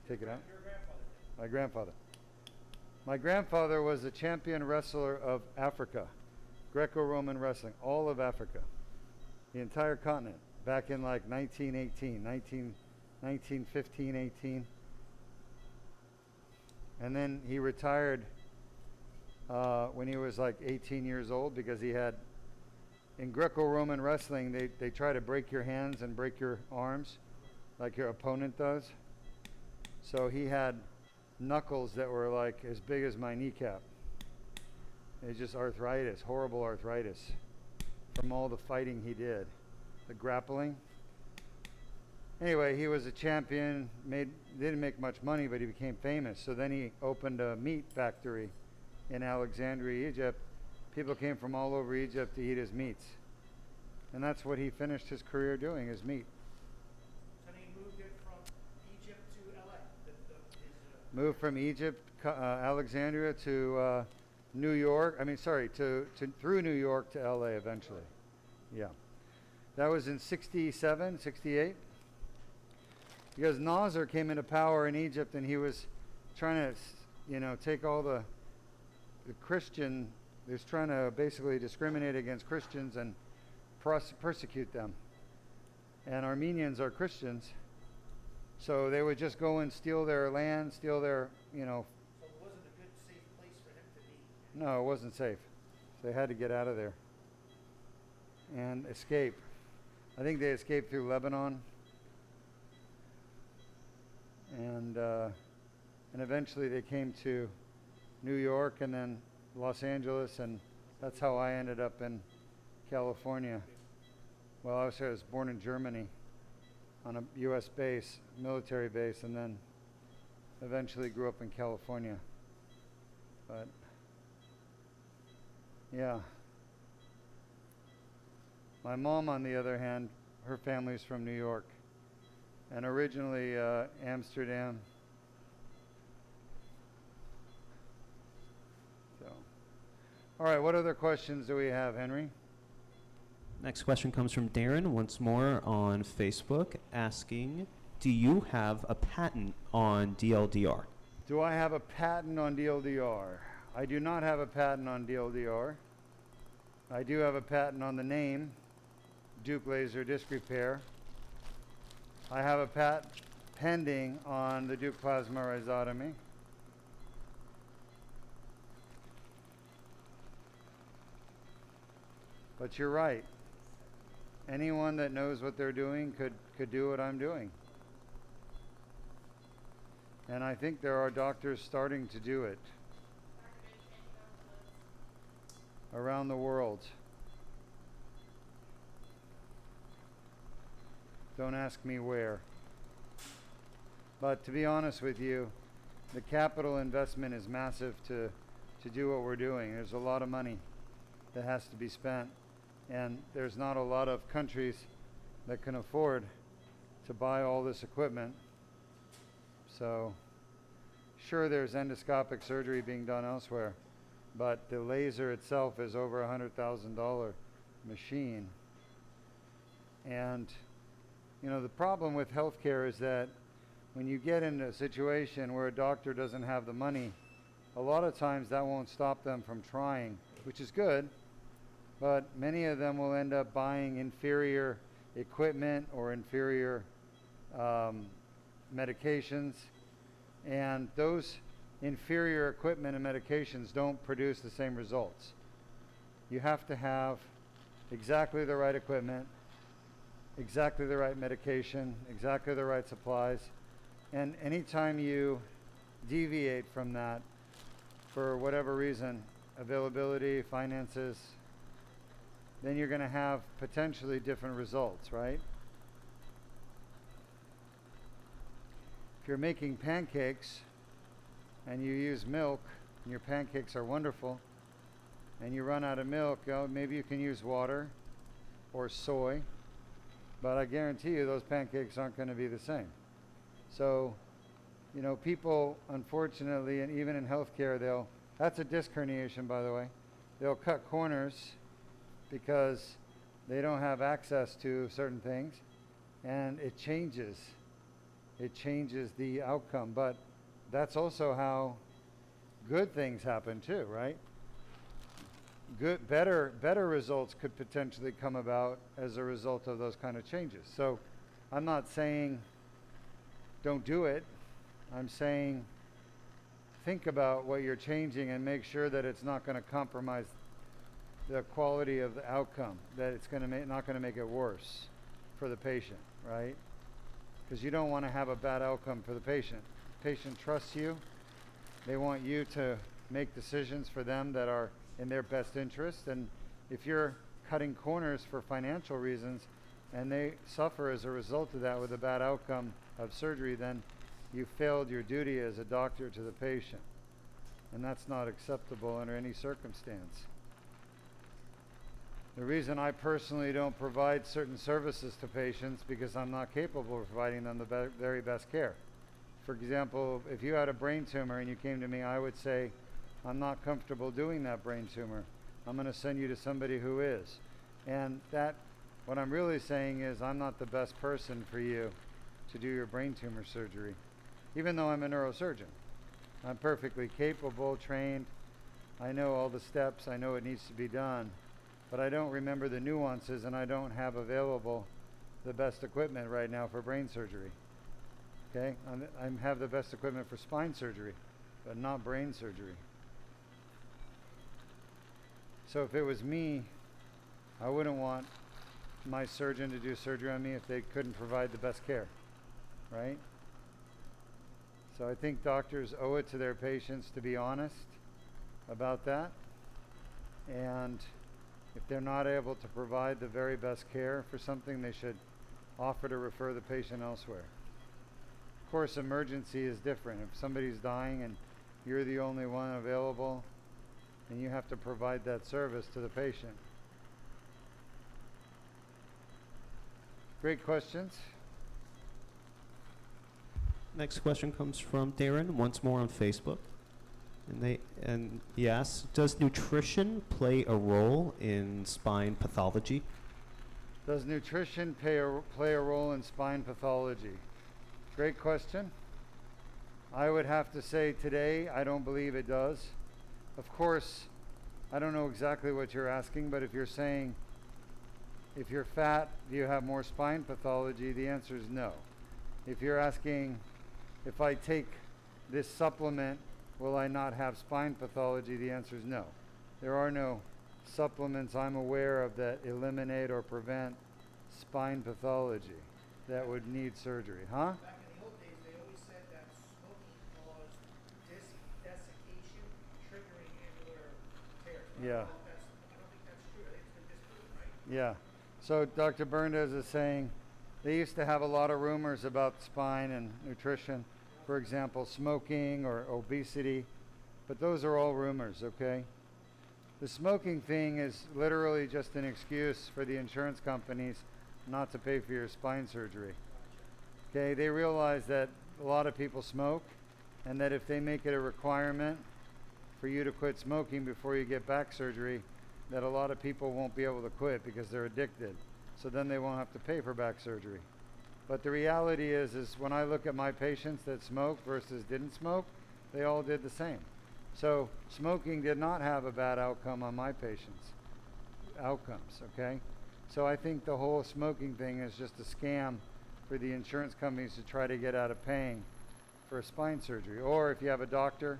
Take it out. Your grandfather did. My grandfather. My grandfather was a champion wrestler of Africa, Greco-Roman wrestling, all of Africa, the entire continent, back in like 1915, 18. And then he retired when he was like 18 years old because he had, in Greco-Roman wrestling, they try to break your hands and break your arms like your opponent does. So he had knuckles that were like as big as my kneecap. It's just arthritis, horrible arthritis from all the fighting he did, the grappling. Anyway, he was a champion, didn't make much money, but he became famous. So then he opened a meat factory in Alexandria, Egypt. People came from all over Egypt to eat his meats. And that's what he finished his career doing, is meat. And he moved it from Egypt to LA. Moved from Egypt, Alexandria to New York. Through New York to LA eventually. Yeah. That was in 67, 68. Because Nasser came into power in Egypt, and he was trying to, take all the Christian They're trying to basically discriminate against Christians and persecute them. And Armenians are Christians, so they would just go and steal their land, steal their, you know. So it wasn't a good, safe place for him to be. No, it wasn't safe. So they had to get out of there and escape. I think they escaped through Lebanon, and eventually they came to New York and then Los Angeles, and that's how I ended up in California. Well, I was born in Germany on a U.S. base, military base, and then eventually grew up in California. But yeah. My mom, on the other hand, her family's from New York, and originally Amsterdam. So, all right, what other questions do we have, Henry? Next question comes from Darren, once more on Facebook, asking, do you have a patent on DLDR? Do I have a patent on DLDR? I do not have a patent on DLDR. I do have a patent on the name, Duke Laser Disc Repair. I have a patent pending on the Duke Plasma Rhizotomy. But you're right. Anyone that knows what they're doing could do what I'm doing. And I think there are doctors starting to do it around the world. Don't ask me where. But to be honest with you, the capital investment is massive to do what we're doing. There's a lot of money that has to be spent. And there's not a lot of countries that can afford to buy all this equipment. So, sure, there's endoscopic surgery being done elsewhere, but the laser itself is over $100,000 machine. And, you know, the problem with healthcare is that when you get in a situation where a doctor doesn't have the money, a lot of times that won't stop them from trying, which is good. But many of them will end up buying inferior equipment or inferior medications. And those inferior equipment and medications don't produce the same results. You have to have exactly the right equipment, exactly the right medication, exactly the right supplies. And anytime you deviate from that, for whatever reason, availability, finances, then you're going to have potentially different results, right? If you're making pancakes and you use milk, and your pancakes are wonderful, and you run out of milk, maybe you can use water or soy, but I guarantee you those pancakes aren't going to be the same. So, you know, people, unfortunately, and even in healthcare, that's a disc herniation, by the way, they'll cut corners because they don't have access to certain things, and it changes the outcome. But that's also how good things happen too, right? Better results could potentially come about as a result of those kind of changes. So I'm not saying don't do it. I'm saying think about what you're changing and make sure that it's not going to compromise the quality of the outcome, that it's going to not going to make it worse for the patient, right? Because you don't want to have a bad outcome for the patient. Patient trusts you. They want you to make decisions for them that are in their best interest. And if you're cutting corners for financial reasons and they suffer as a result of that with a bad outcome of surgery, then you failed your duty as a doctor to the patient. And that's not acceptable under any circumstance. The reason I personally don't provide certain services to patients because I'm not capable of providing them the very best care. For example, if you had a brain tumor and you came to me, I would say, I'm not comfortable doing that brain tumor. I'm going to send you to somebody who is. And that, what I'm really saying is I'm not the best person for you to do your brain tumor surgery, even though I'm a neurosurgeon. I'm perfectly capable, trained, I know all the steps, I know it needs to be done, but I don't remember the nuances, and I don't have available the best equipment right now for brain surgery. Okay, I have the best equipment for spine surgery, but not brain surgery. So if it was me, I wouldn't want my surgeon to do surgery on me if they couldn't provide the best care, right? So I think doctors owe it to their patients to be honest about that. And if they're not able to provide the very best care for something, they should offer to refer the patient elsewhere. Of course, emergency is different. If somebody's dying and you're the only one available, and you have to provide that service to the patient. Great questions. Next question comes from Darren, once more on Facebook. And he asks, does nutrition play a role in spine pathology? Does nutrition play a role in spine pathology? Great question. I would have to say today, I don't believe it does. Of course, I don't know exactly what you're asking, but if you're saying, if you're fat, do you have more spine pathology? The answer is no. If you're asking, if I take this supplement, will I not have spine pathology? The answer is no. There are no supplements I'm aware of that eliminate or prevent spine pathology that would need surgery. Huh? Back in the old days, they always said that smoking caused desiccation, triggering annular tears. Yeah. I don't think that's true. I think it's been disproven, right? Yeah. So Dr. Berndes is saying they used to have a lot of rumors about spine and nutrition. For example, smoking or obesity, but those are all rumors, okay? The smoking thing is literally just an excuse for the insurance companies not to pay for your spine surgery. Okay, they realize that a lot of people smoke, and that if they make it a requirement for you to quit smoking before you get back surgery, that a lot of people won't be able to quit because they're addicted. So then they won't have to pay for back surgery. But the reality is when I look at my patients that smoked versus didn't smoke, they all did the same. So smoking did not have a bad outcome on my patients' outcomes, okay? So I think the whole smoking thing is just a scam for the insurance companies to try to get out of paying for spine surgery. Or if you have a doctor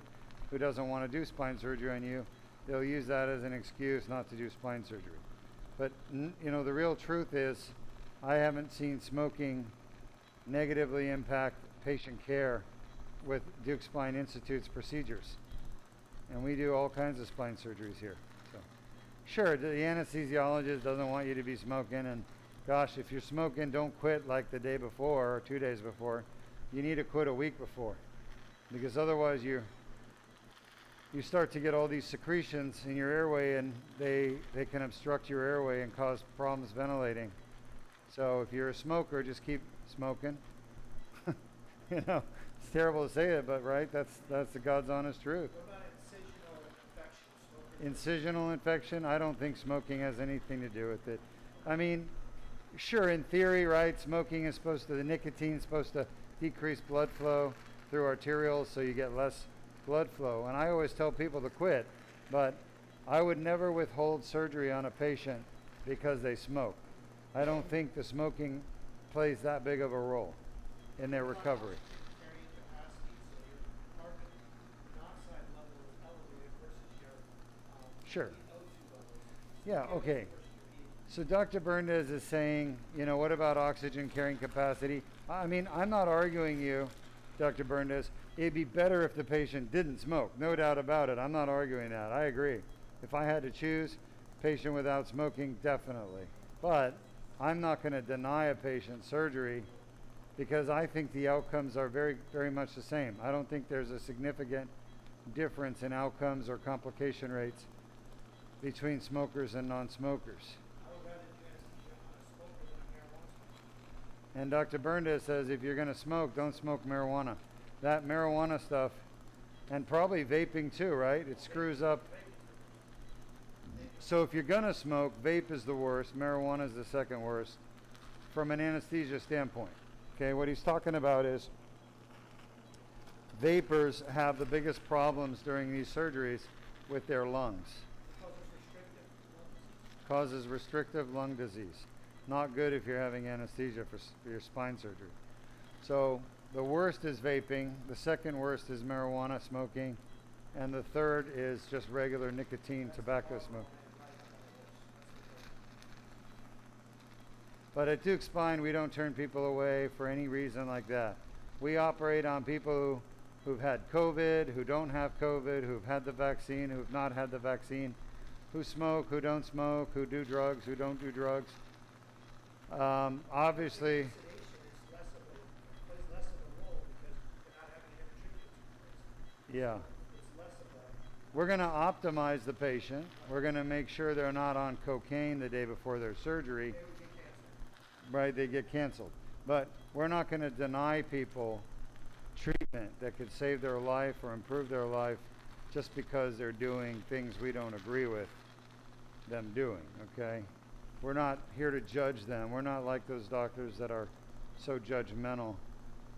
who doesn't want to do spine surgery on you, they'll use that as an excuse not to do spine surgery. But you know, the real truth is I haven't seen smoking negatively impact patient care with Duke Spine Institute's procedures. And we do all kinds of spine surgeries here. So, sure, the anesthesiologist doesn't want you to be smoking, and gosh, if you're smoking, don't quit like the day before or 2 days before. You need to quit a week before, because otherwise you start to get all these secretions in your airway, and they can obstruct your airway and cause problems ventilating. So if you're a smoker, just keep smoking. You know, it's terrible to say it, but right, that's the God's honest truth. What about incisional infection? Incisional infection, I don't think smoking has anything to do with it. I mean, sure, in theory, right, smoking is the nicotine is supposed to decrease blood flow through arterioles, so you get less blood flow. And I always tell people to quit, but I would never withhold surgery on a patient because they smoke. I don't think the smoking plays that big of a role in their recovery. Carrying capacity, so your carbon monoxide level is elevated versus your Sure. O2 levels. Yeah, okay. So Dr. Berndes is saying, you know, what about oxygen carrying capacity? I mean, I'm not arguing you, Dr. Berndes. It'd be better if the patient didn't smoke, no doubt about it. I'm not arguing that. I agree. If I had to choose, patient without smoking, definitely. But I'm not going to deny a patient surgery because I think the outcomes are very, very much the same. I don't think there's a significant difference in outcomes or complication rates between smokers and non-smokers. I would rather do anesthesia on a smoker than a marijuana smoker. And Dr. Berndes says if you're going to smoke, don't smoke marijuana. That marijuana stuff, and probably vaping too, right? It screws up. So if you're going to smoke, vape is the worst, marijuana is the second worst from an anesthesia standpoint. Okay, what he's talking about is vapors have the biggest problems during these surgeries with their lungs. Causes restrictive lung disease. Causes restrictive lung disease. Not good if you're having anesthesia for your spine surgery. So the worst is vaping, the second worst is marijuana smoking, and the third is just regular nicotine tobacco smoke. But at Duke Spine, we don't turn people away for any reason like that. We operate on people who've had COVID, who don't have COVID, who've had the vaccine, who've not had the vaccine, who smoke, who don't smoke, who do drugs, who don't do drugs. Obviously, Plays less of a role because you're not having to have treatment. yeah. It's less of a. We're going to optimize the patient. We're going to make sure they're not on cocaine the day before their surgery. They would get cancer. Right, they get canceled. But we're not going to deny people treatment that could save their life or improve their life just because they're doing things we don't agree with them doing, okay? We're not here to judge them. We're not like those doctors that are so judgmental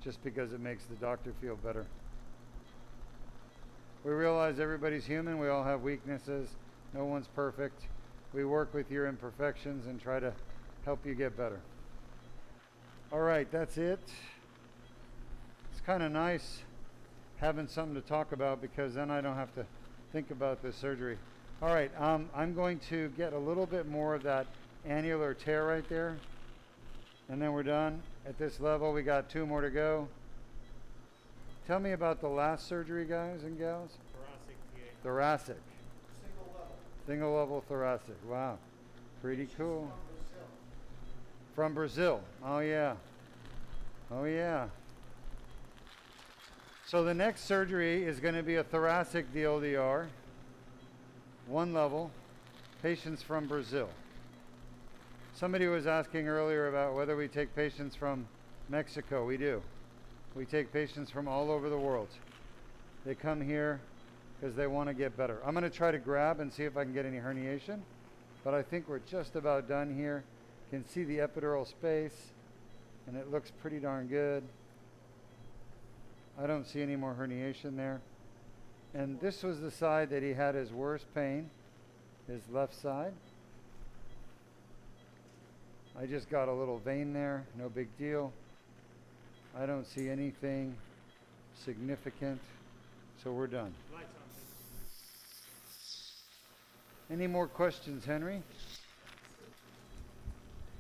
just because it makes the doctor feel better. We realize everybody's human. We all have weaknesses. No one's perfect. We work with your imperfections and try to help you get better. All right, that's it. It's kind of nice having something to talk about because then I don't have to think about this surgery. All right, I'm going to get a little bit more of that annular tear right there, and then we're done. At this level, we got 2 more to go. Tell me about the last surgery, guys and gals. Thoracic TA. Thoracic. Single level. Single level thoracic. Wow. Pretty cool. From Brazil. From Brazil. Oh, yeah. Oh, yeah. So the next surgery is going to be a thoracic DLDR. 1 level. Patients from Brazil. Somebody was asking earlier about whether we take patients from Mexico. We do. We take patients from all over the world. They come here because they want to get better. I'm going to try to grab and see if I can get any herniation, but I think we're just about done here. Can see the epidural space, and it looks pretty darn good. I don't see any more herniation there. And this was the side that he had his worst pain, his left side. I just got a little vein there, no big deal. I don't see anything significant, so we're done. Lights on, please. Any more questions, Henry?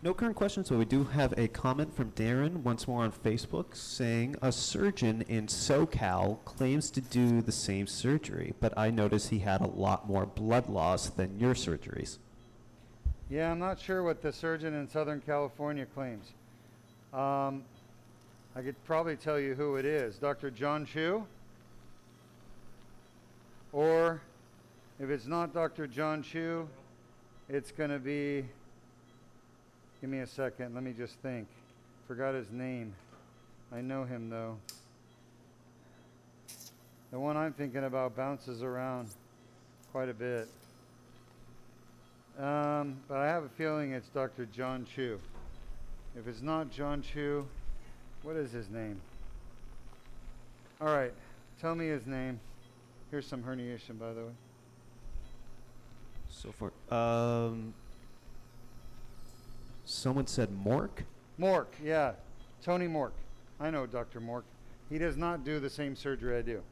No current questions, but we do have a comment from Darren, once more on Facebook, saying a surgeon in SoCal claims to do the same surgery, but I noticed he had a lot more blood loss than your surgeries. Yeah, I'm not sure what the surgeon in Southern California claims. I could probably tell you who it is. Dr. John Chu? Or if it's not Dr. John Chu, it's going to be, give me a second, let me just think. Forgot his name. I know him though. The one I'm thinking about bounces around quite a bit. But I have a feeling it's Dr. John Chu. If it's not John Chu, what is his name? All right, tell me his name. Here's some herniation, by the way. So for someone said Mork. Mork, yeah, Tony Mork. I know Dr. Mork. He does not do the same surgery I do.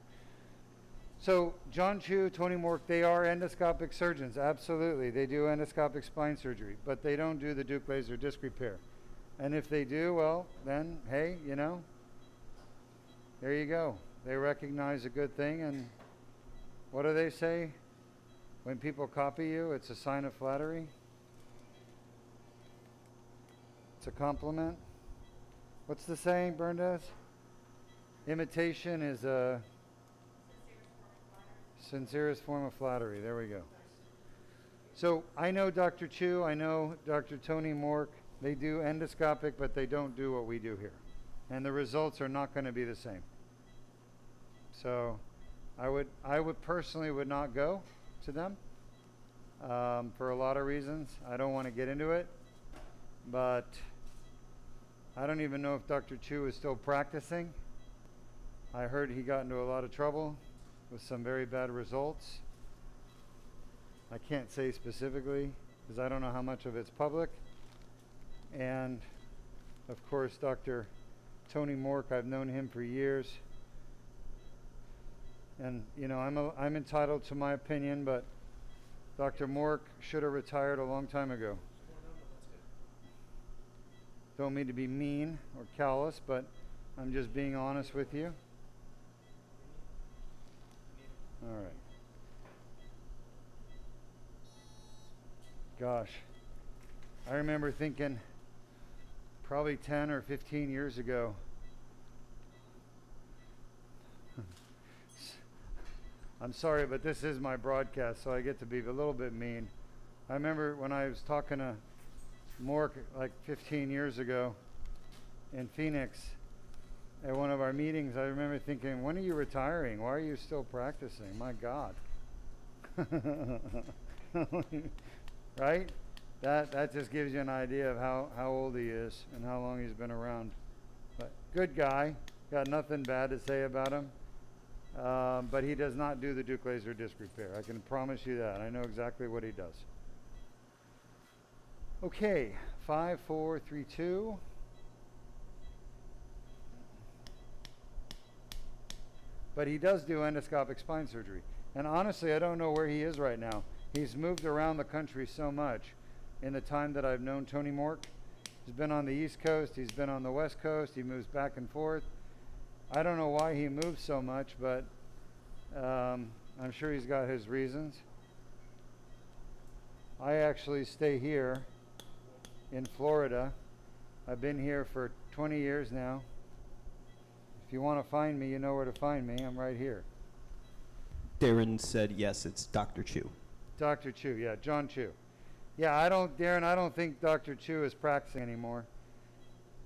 So John Chu, Tony Mork, they are endoscopic surgeons. Absolutely, they do endoscopic spine surgery, but they don't do the Duke laser disc repair. And if they do, well, then hey, you know, there you go. They recognize a good thing, and what do they say? When people copy you, it's a sign of flattery. It's a compliment. What's the saying, Berndes? Imitation is a sincerest form of flattery. There we go. So I know Dr. Chu, I know Dr. Tony Mork. They do endoscopic, but they don't do what we do here. And the results are not going to be the same. So I would personally would not go to them for a lot of reasons. I don't want to get into it, but I don't even know if Dr. Chu is still practicing. I heard he got into a lot of trouble with some very bad results. I can't say specifically because I don't know how much of it's public. And of course, Dr. Tony Mork, I've known him for years. And you know, I'm entitled to my opinion, but Dr. Mork should have retired a long time ago. Don't mean to be mean or callous, but I'm just being honest with you. All right. Gosh, I remember thinking probably 10 or 15 years ago, I'm sorry, but this is my broadcast, so I get to be a little bit mean. I remember when I was talking to Mork like 15 years ago in Phoenix at one of our meetings, I remember thinking, when are you retiring? Why are you still practicing? My God. Right? That just gives you an idea of how old he is and how long he's been around. But good guy. Got nothing bad to say about him. But he does not do the Duke laser disc repair. I can promise you that. I know exactly what he does. Okay, 5, 4, 3, 2. But he does do endoscopic spine surgery. And honestly, I don't know where he is right now. He's moved around the country so much in the time that I've known Tony Mork. He's been on the East Coast. He's been on the West Coast. He moves back and forth. I don't know why he moves so much, but I'm sure he's got his reasons. I actually stay here in Florida. I've been here for 20 years now. If you want to find me, you know where to find me. I'm right here. Darren said yes, it's Dr. Chu. Dr. Chu, yeah, John Chu. Yeah, Darren, I don't think Dr. Chu is practicing anymore.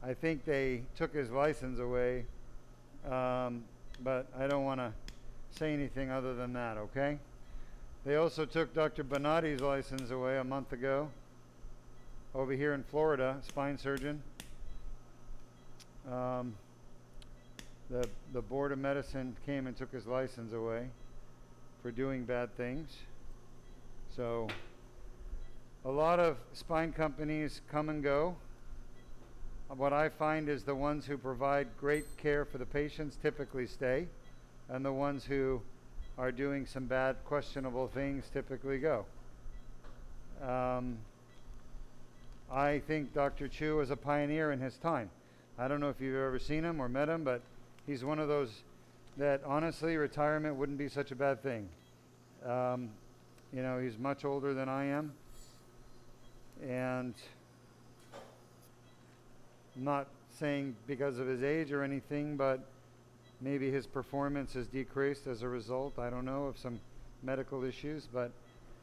I think they took his license away, but I don't want to say anything other than that, okay? They also took Dr. Bonatti's license away a month ago over here in Florida, spine surgeon. The Board of Medicine came and took his license away for doing bad things. So a lot of spine companies come and go. What I find is the ones who provide great care for the patients typically stay, and the ones who are doing some bad, questionable things typically go. I think Dr. Chu was a pioneer in his time. I don't know if you've ever seen him or met him, but he's one of those that honestly retirement wouldn't be such a bad thing. You know, he's much older than I am, and I'm not saying because of his age or anything, but maybe his performance has decreased as a result. I don't know, of some medical issues, but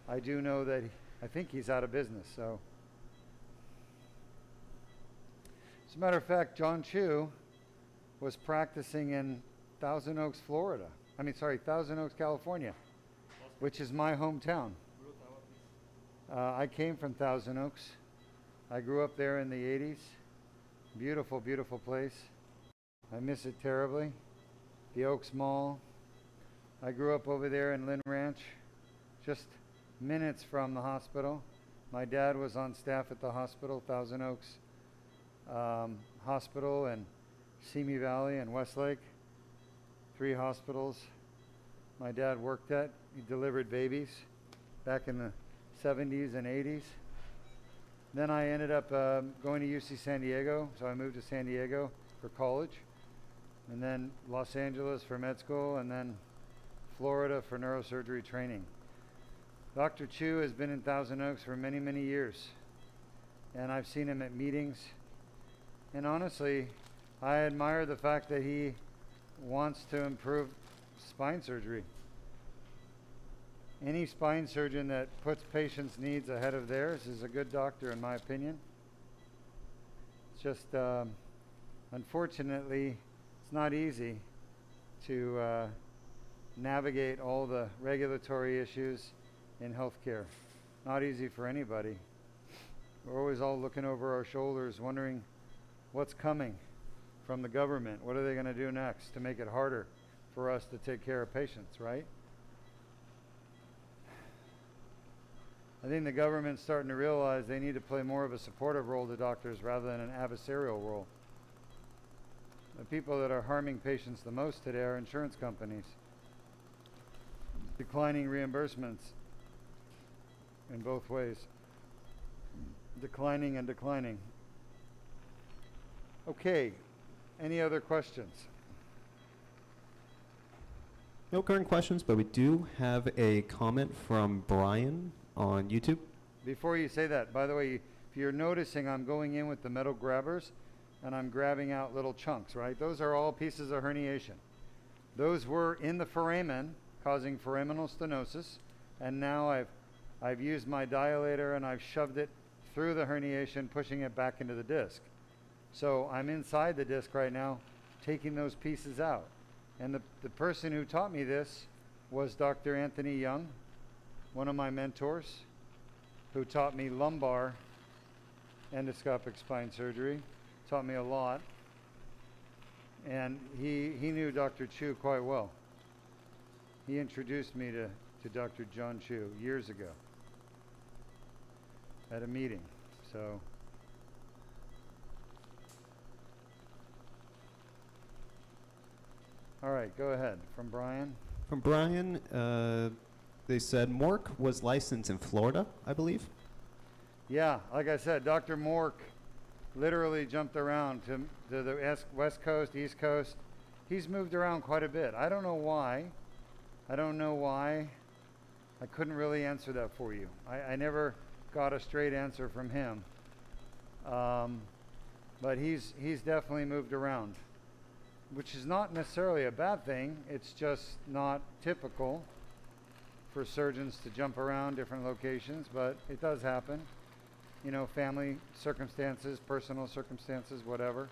I do know that I think he's out of business. So, as a matter of fact, John Chu was practicing in Thousand Oaks, California, which is my hometown. I came from Thousand Oaks. I grew up there in the 80s. Beautiful, beautiful place. I miss it terribly. The Oaks Mall. I grew up over there in Lynn Ranch, just minutes from the hospital. My dad was on staff at the hospital, Thousand Oaks Hospital, and Simi Valley and Westlake. 3 hospitals my dad worked at. He delivered babies back in the 70s and 80s. Then I ended up going to UC San Diego, so I moved to San Diego for college, and then Los Angeles for med school, and then Florida for neurosurgery training. Dr. Chu has been in Thousand Oaks for many, many years, and I've seen him at meetings, and honestly, I admire the fact that he wants to improve spine surgery. Any spine surgeon that puts patients' needs ahead of theirs is a good doctor, in my opinion. It's just, unfortunately, it's not easy to navigate all the regulatory issues in healthcare. Not easy for anybody. We're always all looking over our shoulders, wondering what's coming from the government. What are they going to do next to make it harder for us to take care of patients, right? I think the government's starting to realize they need to play more of a supportive role to doctors rather than an adversarial role. The people that are harming patients the most today are insurance companies. Declining reimbursements in both ways. Declining and declining. Okay, any other questions? No current questions, but we do have a comment from Brian on YouTube. Before you say that, by the way, if you're noticing, I'm going in with the metal grabbers and I'm grabbing out little chunks, right? Those are all pieces of herniation. Those were in the foramen, causing foraminal stenosis, and now I've used my dilator and I've shoved it through the herniation, pushing it back into the disc. So I'm inside the disc right now, taking those pieces out. And the person who taught me this was Dr. Anthony Young, one of my mentors, who taught me lumbar endoscopic spine surgery, taught me a lot. And he knew Dr. Chu quite well. He introduced me to Dr. John Chu years ago at a meeting. So all right, go ahead. From Brian. From Brian, they said Mork was licensed in Florida, I believe. Yeah, like I said, Dr. Mork literally jumped around to the West Coast, East Coast. He's moved around quite a bit. I don't know why. I couldn't really answer that for you. I never got a straight answer from him. But he's definitely moved around, which is not necessarily a bad thing. It's just not typical for surgeons to jump around different locations, but it does happen. You know, family circumstances, personal circumstances, whatever.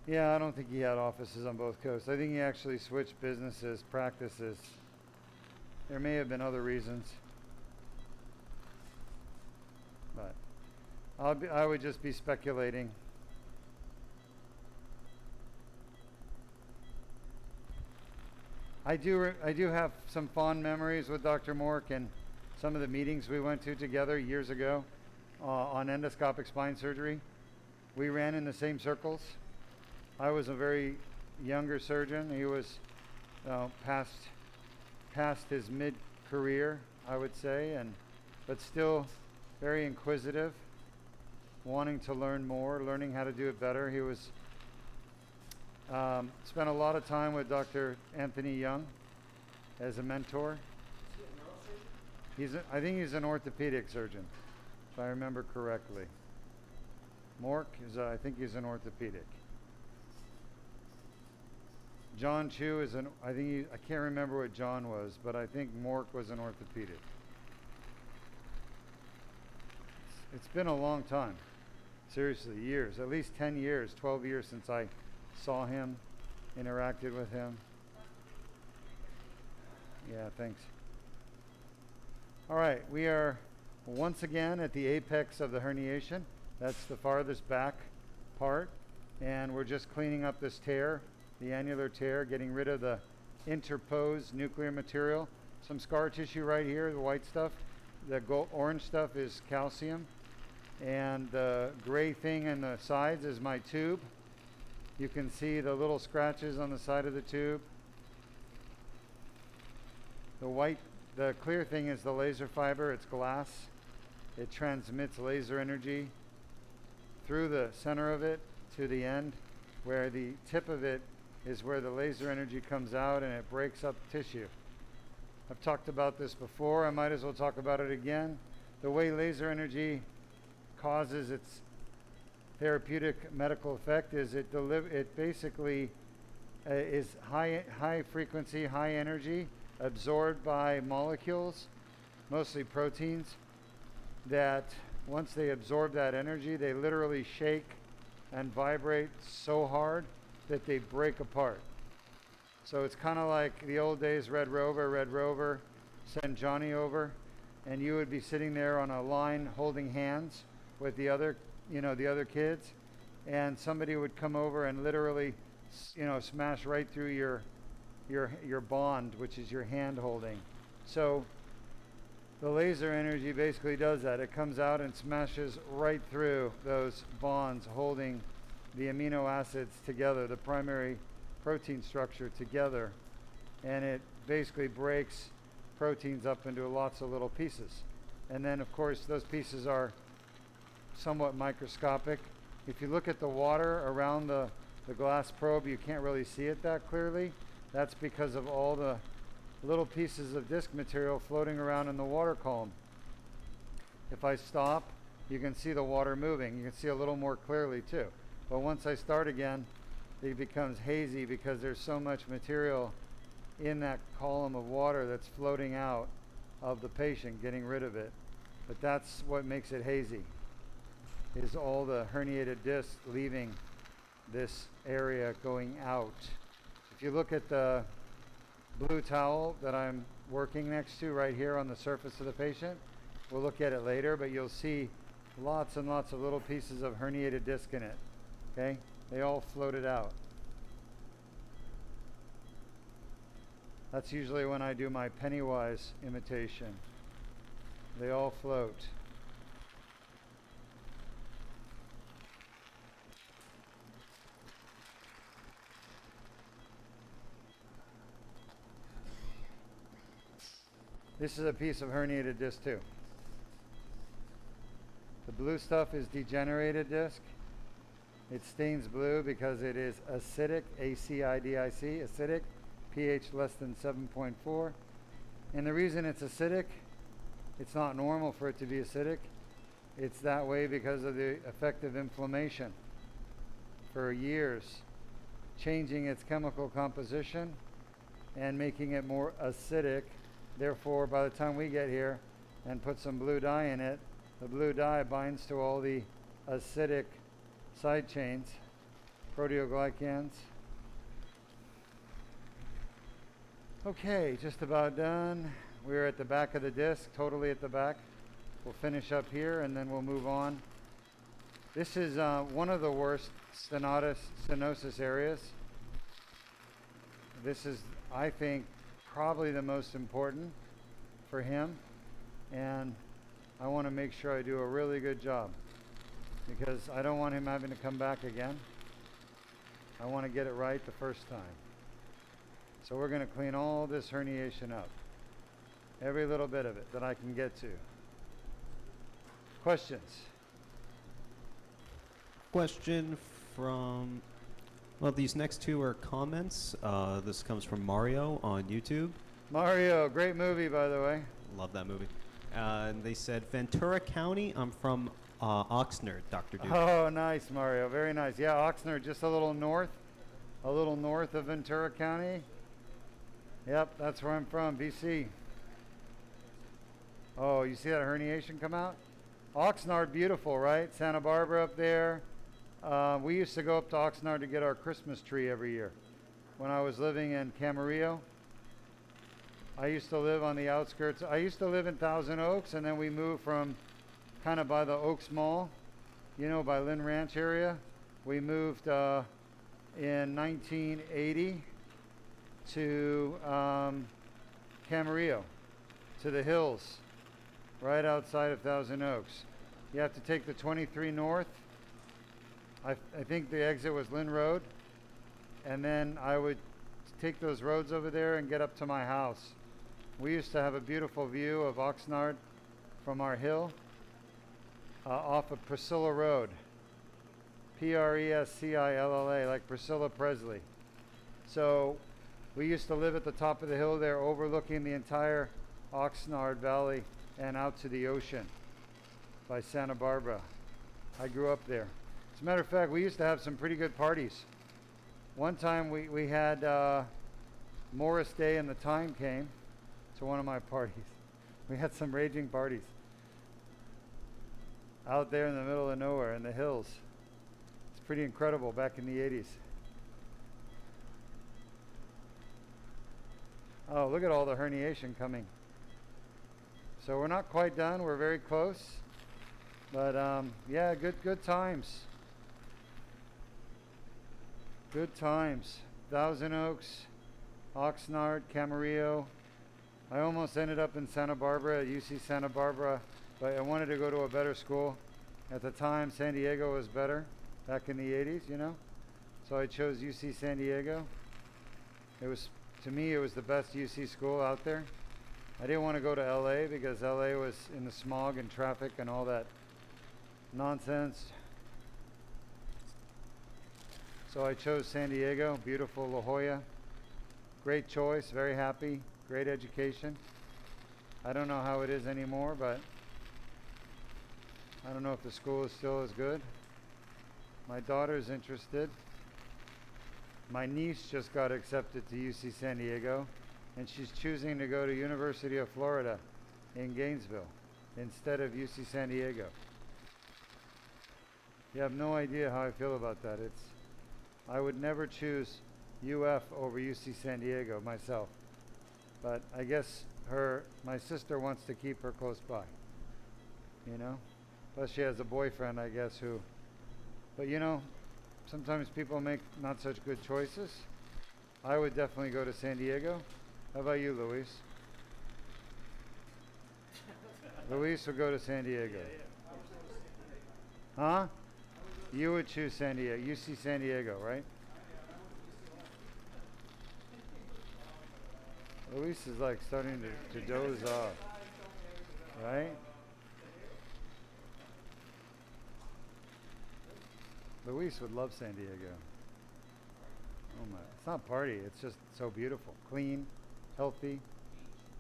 Yeah, I don't think he had offices on both coasts. I think he actually switched businesses, practices. There may have been other reasons. But I would just be speculating. I do have some fond memories with Dr. Mork and some of the meetings we went to together years ago on endoscopic spine surgery. We ran in the same circles. I was a very younger surgeon. He was past his mid-career, I would say, but still very inquisitive, wanting to learn more, learning how to do it better. He was spent a lot of time with Dr. Anthony Young as a mentor. I think he's an orthopedic surgeon, if I remember correctly. Mork I think he's an orthopedic. John Chu I can't remember what John was, but I think Mork was an orthopedic. It's been a long time. Seriously, years, at least 10 years, 12 years since I saw him, interacted with him. Yeah, thanks. All right, we are once again at the apex of the herniation. That's the farthest back part, and we're just cleaning up this tear, the annular tear, getting rid of the interposed nuclear material. Some scar tissue right here, the white stuff. The orange stuff is calcium, and the gray thing in the sides is my tube. You can see the little scratches on the side of the tube. The clear thing is the laser fiber. It's glass. It transmits laser energy through the center of it to the end, where the tip of it is where the laser energy comes out and it breaks up tissue. I've talked about this before. I might as well talk about it again. The way laser energy causes its therapeutic medical effect is it basically is high frequency, high energy, absorbed by molecules, mostly proteins, that once they absorb that energy, they literally shake and vibrate so hard that they break apart. So it's kind of like the old days, Red Rover, send Johnny over, and you would be sitting there on a line holding hands with the other kids, and somebody would come over and literally, smash right through your bond, which is your hand holding. So The laser energy basically does that. It comes out and smashes right through those bonds holding the amino acids together, the primary protein structure together, and it basically breaks proteins up into lots of little pieces. And then of course those pieces are somewhat microscopic. If you look at the water around the glass probe, you can't really see it that clearly. That's because of all the little pieces of disc material floating around in the water column. If I stop, you can see the water moving. You can see a little more clearly too. But once I start again, it becomes hazy because there's so much material in that column of water that's floating out of the patient, getting rid of it. But that's what makes it hazy, is all the herniated discs leaving this area, going out. If you look at the blue towel that I'm working next to right here on the surface of the patient, we'll look at it later, but you'll see lots and lots of little pieces of herniated disc in it. Okay? They all floated out. That's usually when I do my Pennywise imitation. They all float. This is a piece of herniated disc too. The blue stuff is degenerated disc. It stains blue because it is acidic, A-C-I-D-I-C, acidic, pH less than 7.4. And the reason it's acidic, it's not normal for it to be acidic. It's that way because of the effect of inflammation for years, changing its chemical composition and making it more acidic. Therefore, by the time we get here and put some blue dye in it, the blue dye binds to all the acidic side chains, proteoglycans. Okay, just about done. We're at the back of the disc, totally at the back. We'll finish up here and then we'll move on. This is one of the worst stenosis areas. This is, I think, probably the most important for him, and I want to make sure I do a really good job because I don't want him having to come back again. I want to get it right the first time. So we're going to clean all this herniation up, every little bit of it that I can get to. Questions? Question from, well, these next two are comments. This comes from Mario on YouTube. Mario, great movie, by the way. Love that movie. And they said, Ventura County, I'm from Oxnard, Dr. Duke. Oh, nice, Mario. Very nice. Yeah, Oxnard, just a little north of Ventura County. Yep, that's where I'm from, BC. Oh, you see that herniation come out? Oxnard, beautiful, right? Santa Barbara up there. We used to go up to Oxnard to get our Christmas tree every year. When I was living in Camarillo, I used to live on the outskirts. I used to live in Thousand Oaks, and then we moved from kind of by the Oaks Mall, you know, by Lynn Ranch area. We moved in 1980 to Camarillo, to the hills, right outside of Thousand Oaks. You have to take the 23 north. I think the exit was Lynn Road, and then I would take those roads over there and get up to my house. We used to have a beautiful view of Oxnard from our hill off of Priscilla Road. Prescilla, like Priscilla Presley. So we used to live at the top of the hill there overlooking the entire Oxnard Valley and out to the ocean by Santa Barbara. I grew up there. As a matter of fact, we used to have some pretty good parties. One time we had Morris Day and the Time came to one of my parties. We had some raging parties out there in the middle of nowhere in the hills. It's pretty incredible back in the 80s. Oh, look at all the herniation coming. So we're not quite done. We're very close. But yeah, good times. Good times. Thousand Oaks, Oxnard, Camarillo. I almost ended up in Santa Barbara, at UC Santa Barbara, but I wanted to go to a better school. At the time, San Diego was better, back in the 80s, you know? So I chose UC San Diego. It was, to me, it was the best UC school out there. I didn't want to go to LA because LA was in the smog and traffic and all that nonsense. So I chose San Diego, beautiful La Jolla. Great choice, very happy, great education. I don't know how it is anymore, but I don't know if the school is still as good. My daughter's interested. My niece just got accepted to UC San Diego, and she's choosing to go to University of Florida in Gainesville instead of UC San Diego. You have no idea how I feel about that. I would never choose UF over UC San Diego myself, but I guess my sister wants to keep her close by, you know? Plus she has a boyfriend, I guess, but you know, sometimes people make not such good choices. I would definitely go to San Diego. How about you, Luis? Luis would go to San Diego. Huh? You would choose San Diego, UC San Diego, right? Luis is like starting to doze off, right? Luis would love San Diego. Oh my, it's not party, it's just so beautiful. Clean, healthy,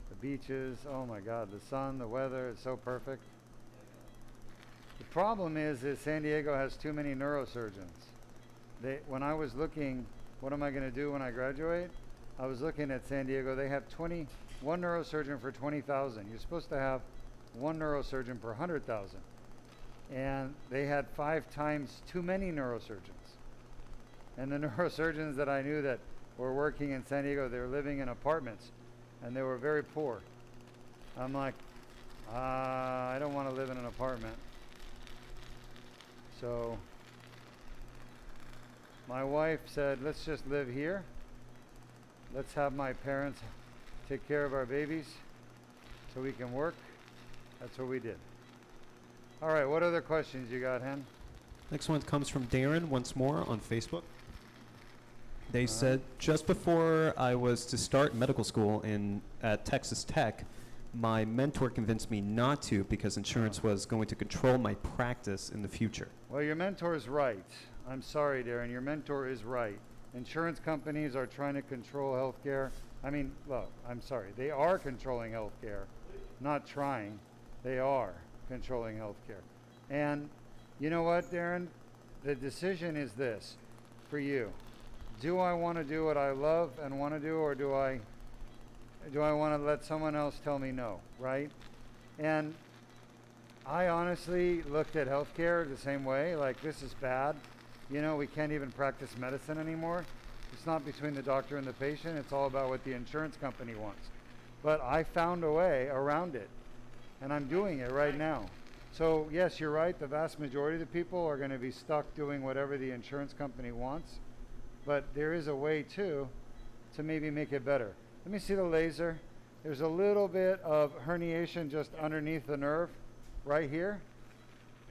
the beaches, oh my God, the sun, the weather, it's so perfect. The problem is San Diego has too many neurosurgeons. When I was looking, what am I going to do when I graduate? I was looking at San Diego, they have one neurosurgeon for 20,000. You're supposed to have one neurosurgeon per 100,000. And they had 5 times too many neurosurgeons. And the neurosurgeons that I knew that were working in San Diego, they were living in apartments and they were very poor. I'm like, I don't want to live in an apartment. So my wife said, let's just live here. Let's have my parents take care of our babies so we can work. That's what we did. All right, what other questions you got, Hen? Next one comes from Darren once more on Facebook. They said, just before I was to start medical school at Texas Tech, my mentor convinced me not to because insurance was going to control my practice in the future. Well, your mentor is right. I'm sorry, Darren. Your mentor is right. Insurance companies are trying to control healthcare. I mean, look, I'm sorry. They are controlling healthcare, not trying. They are controlling healthcare. And you know what, Darren? The decision is this for you. Do I want to do what I love and want to do, or do I want to let someone else tell me no, right? And I honestly looked at healthcare the same way, like this is bad. You know, we can't even practice medicine anymore. It's not between the doctor and the patient, it's all about what the insurance company wants. But I found a way around it, and I'm doing it right now. So yes, you're right, the vast majority of the people are going to be stuck doing whatever the insurance company wants, but there is a way to maybe make it better. Let me see the laser. There's a little bit of herniation just underneath the nerve right here.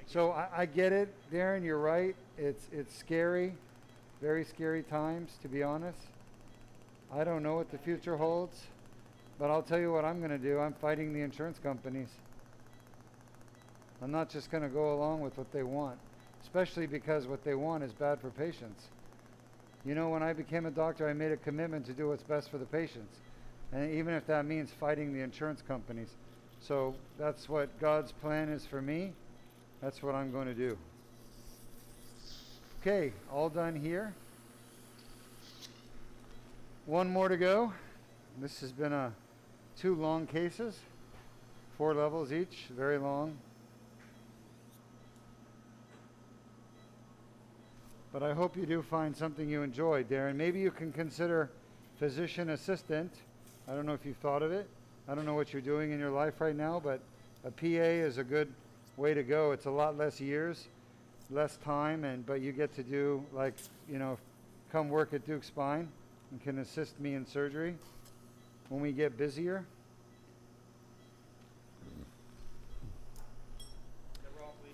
So I get it, Darren, you're right. It's scary, very scary times, to be honest. I don't know what the future holds, but I'll tell you what I'm going to do. I'm fighting the insurance companies. I'm not just going to go along with what they want, especially because what they want is bad for patients. You know, when I became a doctor, I made a commitment to do what's best for the patients, and even if that means fighting the insurance companies. So that's what God's plan is for me. That's what I'm going to do. Okay, all done here. One more to go. This has been 2 long cases, 4 levels each, very long. But I hope you do find something you enjoy, Darren. Maybe you can consider physician assistant. I don't know if you've thought of it. I don't know what you're doing in your life right now, but a PA is a good way to go. It's a lot less years, less time, but you get to do, like, you know, come work at Duke Spine and can assist me in surgery when we get busier.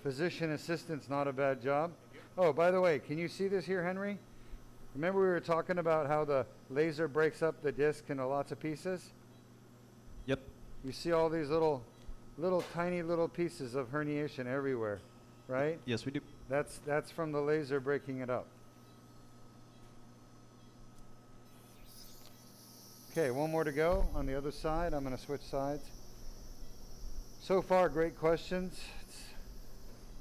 Physician assistant's not a bad job. Oh, by the way, can you see this here, Henry? Remember we were talking about how the laser breaks up the disc into lots of pieces? Yep. You see all these little tiny little pieces of herniation everywhere, right? Yes, we do. That's from the laser breaking it up. Okay, one more to go on the other side. I'm going to switch sides. So far, great questions.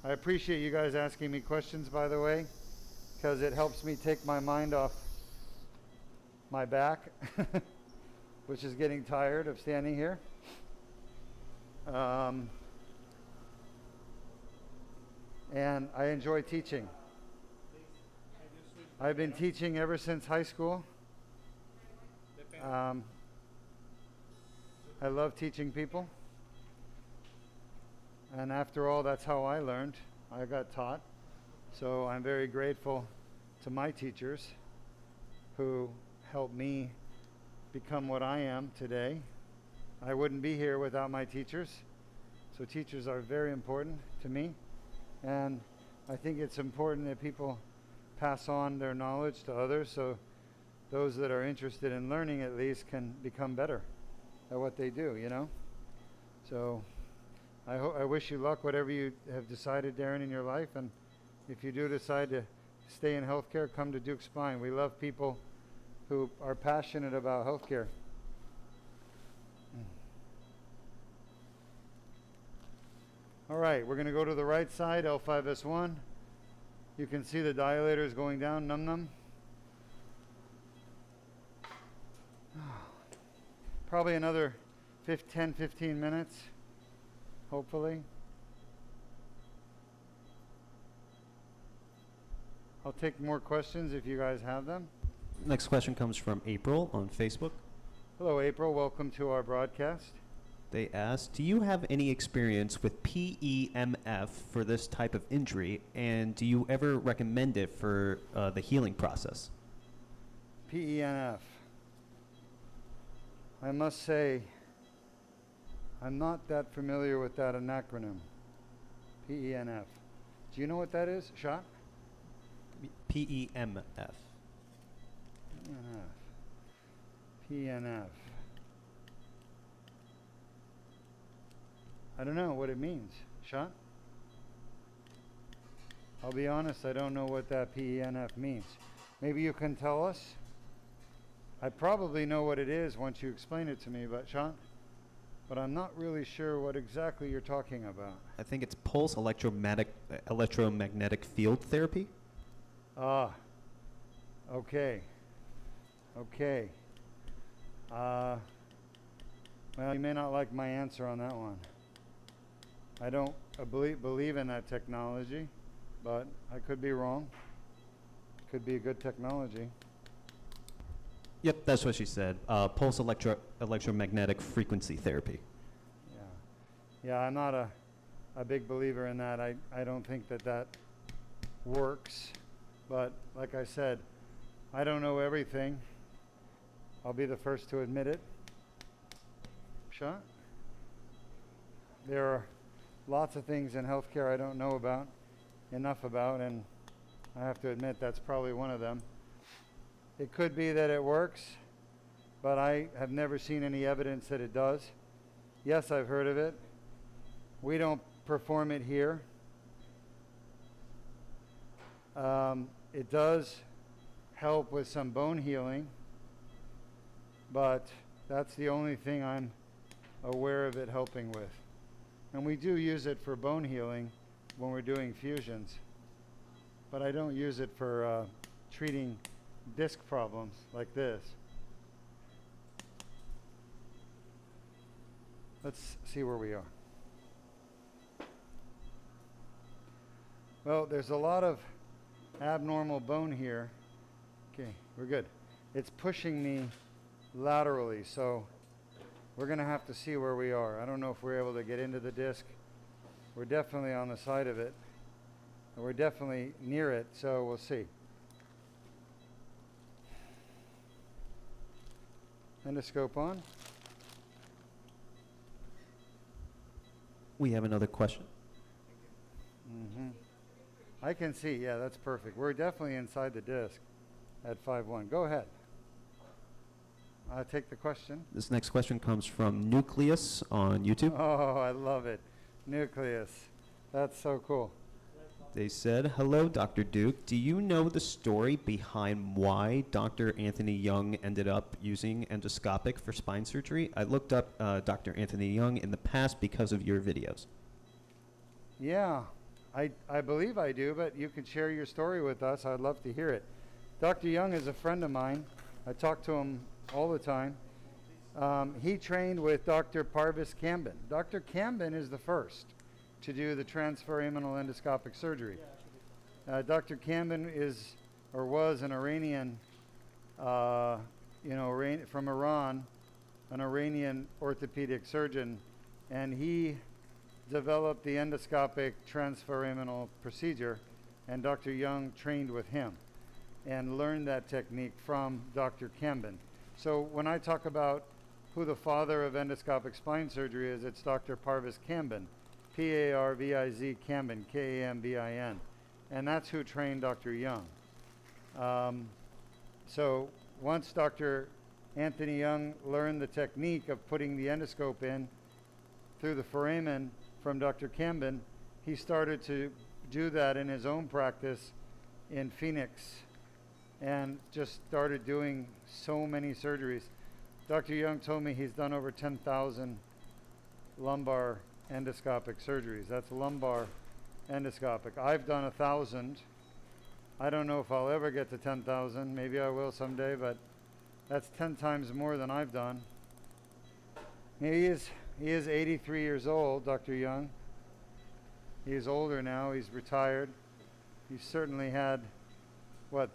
I appreciate you guys asking me questions, by the way, because it helps me take my mind off my back, which is getting tired of standing here. And I enjoy teaching. I've been teaching ever since high school. I love teaching people. And after all, that's how I learned. I got taught. So I'm very grateful to my teachers who helped me become what I am today. I wouldn't be here without my teachers. So teachers are very important to me. And I think it's important that people pass on their knowledge to others so those that are interested in learning at least can become better at what they do, you know? So I wish you luck, whatever you have decided, Darren, in your life. And if you do decide to stay in healthcare, come to Duke Spine. We love people who are passionate about healthcare. All right, we're going to go to the right side, L5-S1. You can see the dilators going down, num-num. Probably another 10, 15 minutes, hopefully. I'll take more questions if you guys have them. Next question comes from April on Facebook. Hello, April. Welcome to our broadcast. They asked, do you have any experience with PEMF for this type of injury, and do you ever recommend it for the healing process? PENF. I must say, I'm not that familiar with that acronym. PENF. Do you know what that is, Shot? PEMF. PENF. PNF. I don't know what it means. Shot? I'll be honest, I don't know what that PENF means. Maybe you can tell us? I probably know what it is once you explain it to me, but Shot? But I'm not really sure what exactly you're talking about. I think it's pulse electromagnetic field therapy. Ah. Okay. Okay. Well, you may not like my answer on that one. I don't believe in that technology, but I could be wrong. Could be a good technology. Yep, that's what she said. Pulse electromagnetic frequency therapy. Yeah, I'm not a big believer in that. I don't think that works. But like I said, I don't know everything. I'll be the first to admit it. Shot? There are lots of things in healthcare I don't know enough about, and I have to admit that's probably one of them. It could be that it works, but I have never seen any evidence that it does. Yes, I've heard of it. We don't perform it here. It does help with some bone healing, but that's the only thing I'm aware of it helping with. And we do use it for bone healing when we're doing fusions, but I don't use it for treating disc problems like this. Let's see where we are. Well, there's a lot of abnormal bone here. Okay, we're good. It's pushing me laterally, so we're going to have to see where we are. I don't know if we're able to get into the disc. We're definitely on the side of it, and we're definitely near it, so we'll see. Endoscope on. We have another question. Mm-hmm. I can see. Yeah, that's perfect. We're definitely inside the disc at 5-1. Go ahead. Take the question. This next question comes from Nucleus on YouTube. Oh, I love it. Nucleus. That's so cool. They said, "Hello, Dr. Duke. Do you know the story behind why Dr. Anthony Young ended up using endoscopic for spine surgery? I looked up Dr. Anthony Young in the past because of your videos." Yeah, I believe I do, but you can share your story with us. I'd love to hear it. Dr. Young is a friend of mine. I talk to him all the time. He trained with Dr. Parvis Kambin. Dr. Kambin is the first to do the transforaminal endoscopic surgery. Dr. Kambin is or was an Iranian, from Iran, an Iranian orthopedic surgeon, and he developed the endoscopic transforaminal procedure, and Dr. Young trained with him and learned that technique from Dr. Kambin. So when I talk about who the father of endoscopic spine surgery is, it's Dr. Parvis Kambin, P-A-R-V-I-Z Kambin, K-A-M-B-I-N. And that's who trained Dr. Young. So once Dr. Anthony Young learned the technique of putting the endoscope in through the foramen from Dr. Kambin, he started to do that in his own practice in Phoenix and just started doing so many surgeries. Dr. Young told me he's done over 10,000 lumbar endoscopic surgeries. That's lumbar endoscopic. I've done 1,000. I don't know if I'll ever get to 10,000. Maybe I will someday, but that's 10 times more than I've done. He is 83 years old, Dr. Young. He is older now. He's retired. He's certainly had,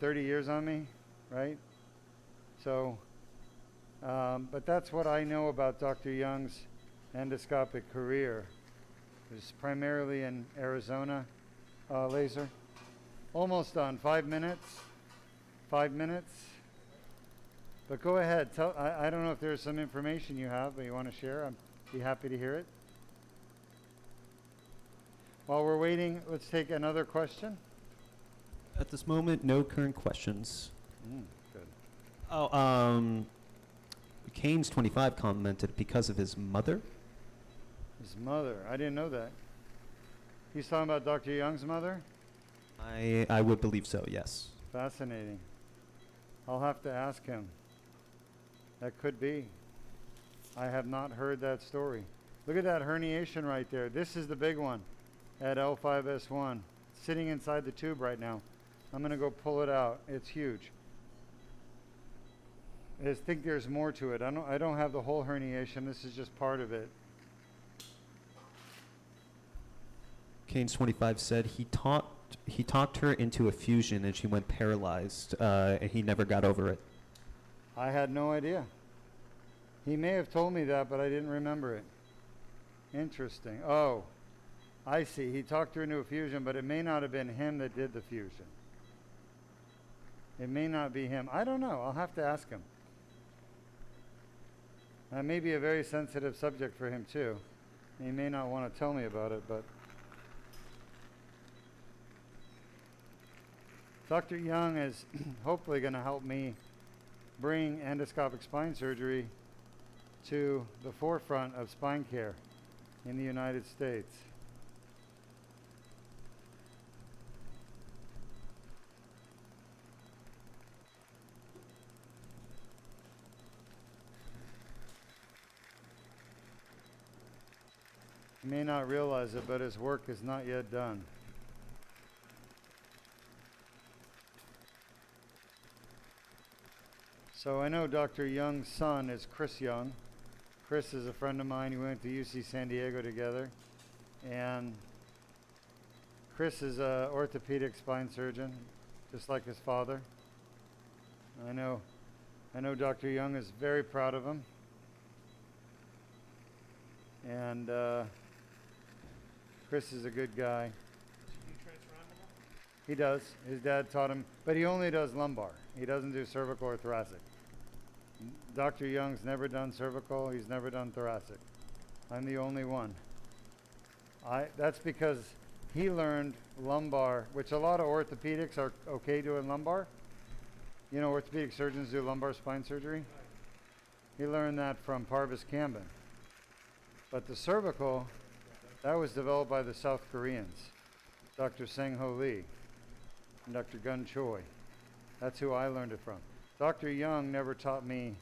30 years on me, right? So, but that's what I know about Dr. Young's endoscopic career. It's primarily in Arizona, laser. Almost done. 5 minutes. 5 minutes. But go ahead. I don't know if there's some information you have that you want to share. I'd be happy to hear it. While we're waiting, let's take another question. At this moment, no current questions. Good. Oh, Canes25 commented because of his mother. His mother. I didn't know that. He's talking about Dr. Young's mother? I would believe so, yes. Fascinating. I'll have to ask him. That could be. I have not heard that story. Look at that herniation right there. This is the big one at L5-S1. It's sitting inside the tube right now. I'm going to go pull it out. It's huge. I think there's more to it. I don't have the whole herniation. This is just part of it. Canes25 said he talked her into a fusion and she went paralyzed, and he never got over it. I had no idea. He may have told me that, but I didn't remember it. Interesting. Oh, I see. He talked her into a fusion, but it may not have been him that did the fusion. It may not be him. I don't know. I'll have to ask him. That may be a very sensitive subject for him, too. He may not want to tell me about it, but Dr. Young is hopefully going to help me bring endoscopic spine surgery to the forefront of spine care in the United States. You may not realize it, but his work is not yet done. So I know Dr. Young's son is Chris Young. Chris is a friend of mine. We went to UC San Diego together. And Chris is an orthopedic spine surgeon, just like his father. I know Dr. Young is very proud of him. And Chris is a good guy. He does. His dad taught him, but he only does lumbar. He doesn't do cervical or thoracic. Dr. Young's never done cervical. He's never done thoracic. I'm the only one. That's because he learned lumbar, which a lot of orthopedics are okay doing lumbar. You know, orthopedic surgeons do lumbar spine surgery. He learned that from Parvis Kambin. But the cervical, that was developed by the South Koreans, Dr. Sang-Ho Lee and Dr. Gun Choi. That's who I learned it from. Dr. Young never taught me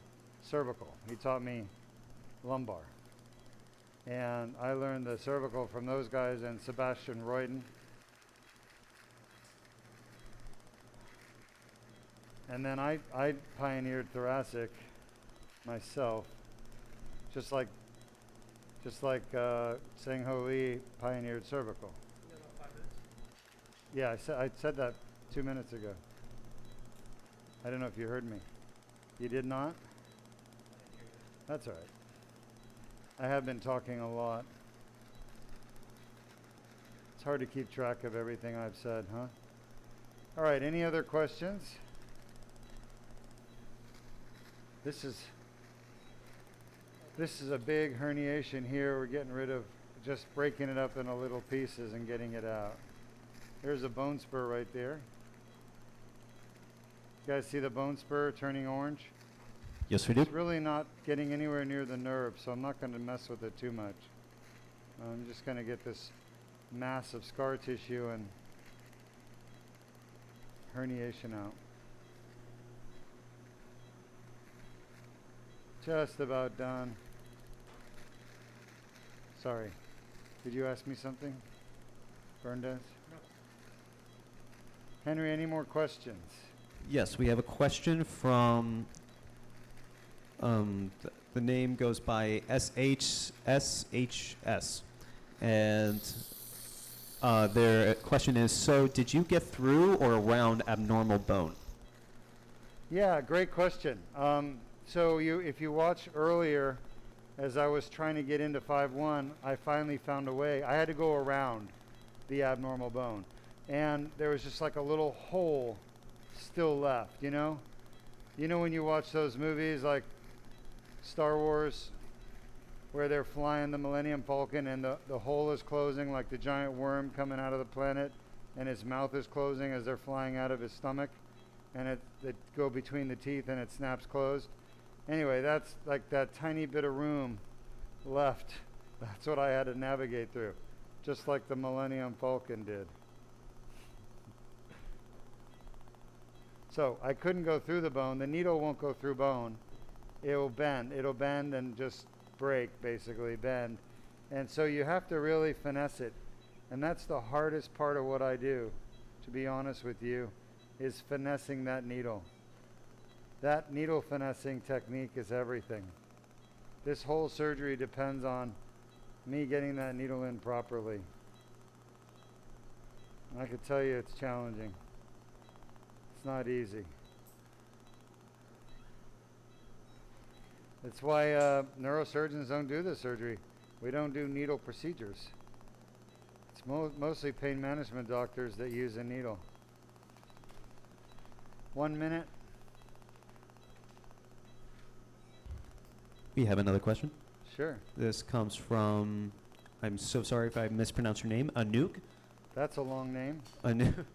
cervical. He taught me lumbar. And I learned the cervical from those guys and Sebastian Royden. And then I pioneered thoracic myself, just like Sang-Ho Lee pioneered cervical. You got about 5 minutes? Yeah, I said that 2 minutes ago. I don't know if you heard me. You did not? I didn't hear you. That's all right. I have been talking a lot. It's hard to keep track of everything I've said, huh? All right, any other questions? This is a big herniation here. We're getting rid of, just breaking it up into little pieces and getting it out. There's a bone spur right there. You guys see the bone spur turning orange? Yes, we do. It's really not getting anywhere near the nerve, so I'm not going to mess with it too much. I'm just going to get this mass of scar tissue and herniation out. Just about done. Sorry. Did you ask me something? Berndes? No. Henry, any more questions? Yes, we have a question from, the name goes by SHS. And their question is, so did you get through or around abnormal bone? Yeah, great question. So if you watch earlier, as I was trying to get into 5-1, I finally found a way. I had to go around the abnormal bone. And there was just like a little hole still left, you know? You know when you watch those movies like Star Wars, where they're flying the Millennium Falcon and the hole is closing like the giant worm coming out of the planet, and his mouth is closing as they're flying out of his stomach, and it go between the teeth and it snaps closed. Anyway, that's like that tiny bit of room left. That's what I had to navigate through, just like the Millennium Falcon did. So I couldn't go through the bone. The needle won't go through bone. It'll bend. It'll bend and just break, basically bend. And so you have to really finesse it. And that's the hardest part of what I do, to be honest with you, is finessing that needle. That needle finessing technique is everything. This whole surgery depends on me getting that needle in properly. And I could tell you it's challenging. It's not easy. That's why neurosurgeons don't do the surgery. We don't do needle procedures. It's mostly pain management doctors that use a needle. 1 minute. We have another question. Sure. This comes from, I'm so sorry if I mispronounced your name, Anouk. That's a long name. Anouk.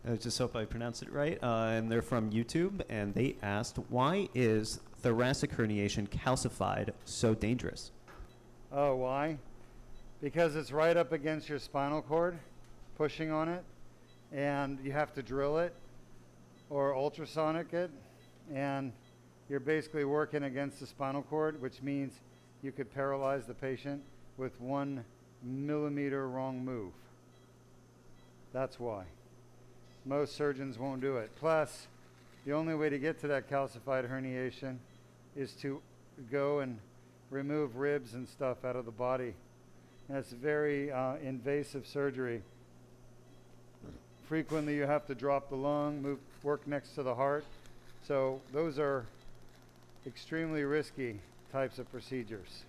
I just hope I pronounced it right. And they're from YouTube, and they asked, why is thoracic herniation calcified so dangerous? Oh, why? Because it's right up against your spinal cord, pushing on it, and you have to drill it or ultrasonic it, and you're basically working against the spinal cord, which means you could paralyze the patient with 1 millimeter wrong move. That's why. Most surgeons won't do it. Plus, the only way to get to that calcified herniation is to go and remove ribs and stuff out of the body. And it's very invasive surgery. Frequently you have to drop the lung, work next to the heart. So those are extremely risky types of procedures.